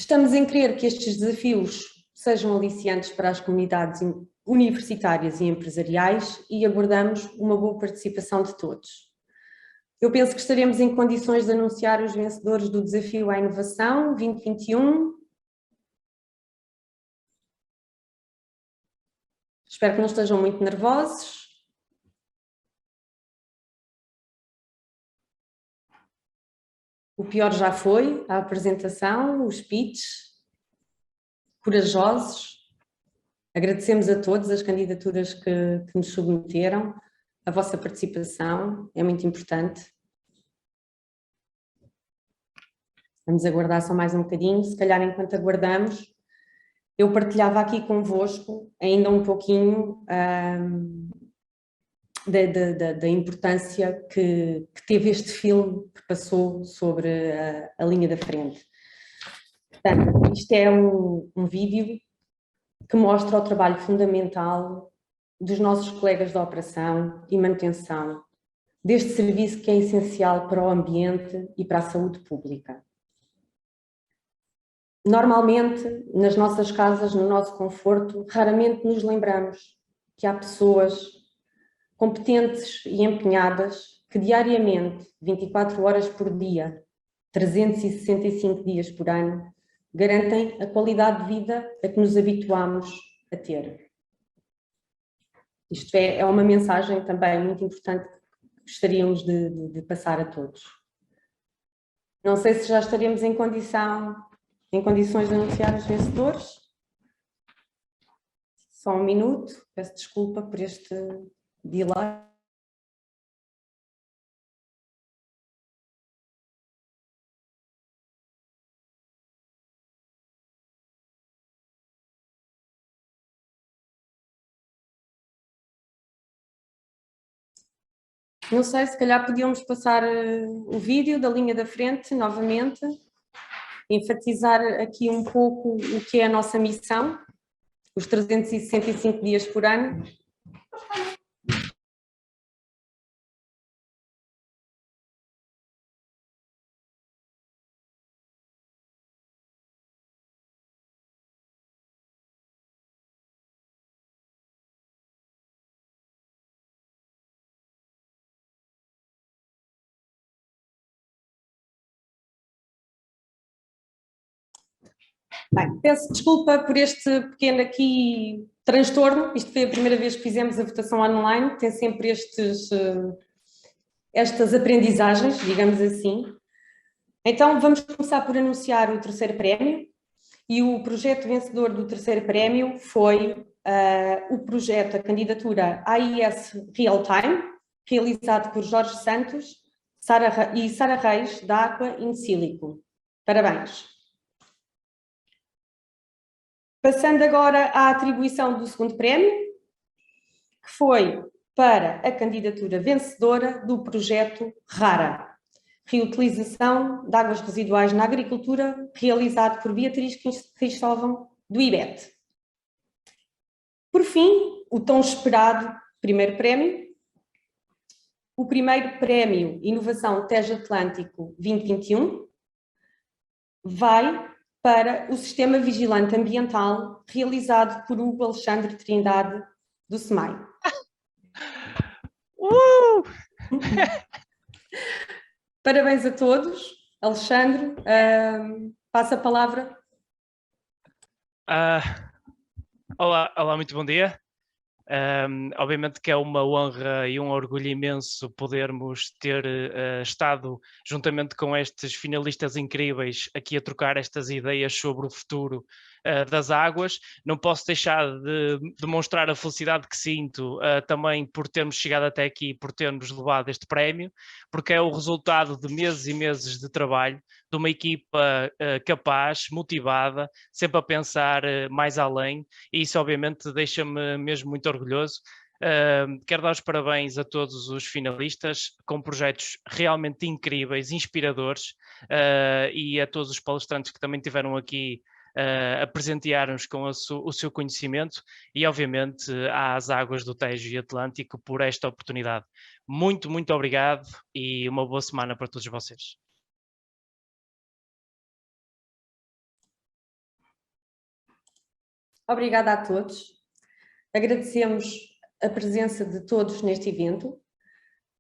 Estamos em crer que estes desafios sejam aliciantes para as comunidades universitárias e empresariais e aguardamos uma boa participação de todos. Eu penso que estaremos em condições de anunciar os vencedores do Desafio à Inovação 2021. Espero que não estejam muito nervosos. O pior já foi, a apresentação, os speeches, corajosos. Agradecemos a todos as candidaturas que nos submeteram, a vossa participação é muito importante. Vamos aguardar só mais um bocadinho, se calhar enquanto aguardamos, eu partilhava aqui convosco ainda um pouquinho da importância que teve este filme que passou sobre a linha da frente. Portanto, isto é um vídeo que mostra o trabalho fundamental dos nossos colegas de operação e manutenção deste serviço que é essencial para o ambiente e para a saúde pública. Normalmente, nas nossas casas, no nosso conforto, raramente nos lembramos que há pessoas competentes e empenhadas que diariamente, 24 horas por dia, 365 dias por ano, garantem a qualidade de vida a que nos habituamos a ter. Isto é uma mensagem também muito importante que gostaríamos de passar a todos. Não sei se já estaremos em condições de anunciar os vencedores. Só um minuto, peço desculpa por este delay. Não sei, se calhar podíamos passar o vídeo da linha da frente novamente, enfatizar aqui um pouco o que é a nossa missão, os 365 dias por ano. Bem, peço desculpa por este pequeno aqui transtorno, isto foi a primeira vez que fizemos a votação online, tem sempre estas aprendizagens, digamos assim. Então vamos começar por anunciar o terceiro prémio, e o projeto vencedor do terceiro prémio foi o projeto, a candidatura AIS Real Time, realizado por Jorge Santos e Sara Reis, da Aqua in Silico. Parabéns! Passando agora à atribuição do segundo prémio, que foi para a candidatura vencedora do projeto RARA, reutilização de águas residuais na agricultura, realizado por Beatriz Cristóvão, do IBET. Por fim, o tão esperado primeiro prémio. O primeiro prémio Inovação Tejo Atlântico 2021 vai para o Sistema Vigilante Ambiental, realizado por Hugo Alexandre Trindade, do SEMAI. Parabéns a todos. Alexandre, passa a palavra. Olá, muito bom dia. Obviamente que é uma honra e um orgulho imenso podermos ter estado juntamente com estes finalistas incríveis aqui a trocar estas ideias sobre o futuro das águas. Não posso deixar de demonstrar a felicidade que sinto também por termos chegado até aqui, por termos levado este prémio, porque é o resultado de meses e meses de trabalho, de uma equipa capaz, motivada, sempre a pensar mais além, e isso obviamente deixa-me mesmo muito orgulhoso. Quero dar os parabéns a todos os finalistas, com projetos realmente incríveis, inspiradores, e a todos os palestrantes que também tiveram aqui a presentear-nos com o seu conhecimento, e obviamente às águas do Tejo e Atlântico por esta oportunidade. Muito, muito obrigado e uma boa semana para todos vocês. Obrigada a todos. Agradecemos a presença de todos neste evento.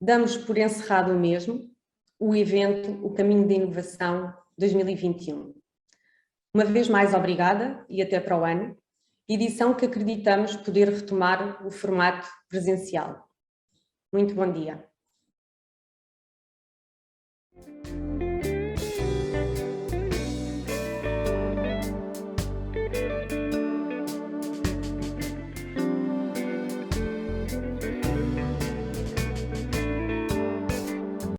Damos por encerrado o mesmo, o evento O Caminho da Inovação 2021. Uma vez mais, obrigada e até para o ano. Edição que acreditamos poder retomar o formato presencial. Muito bom dia.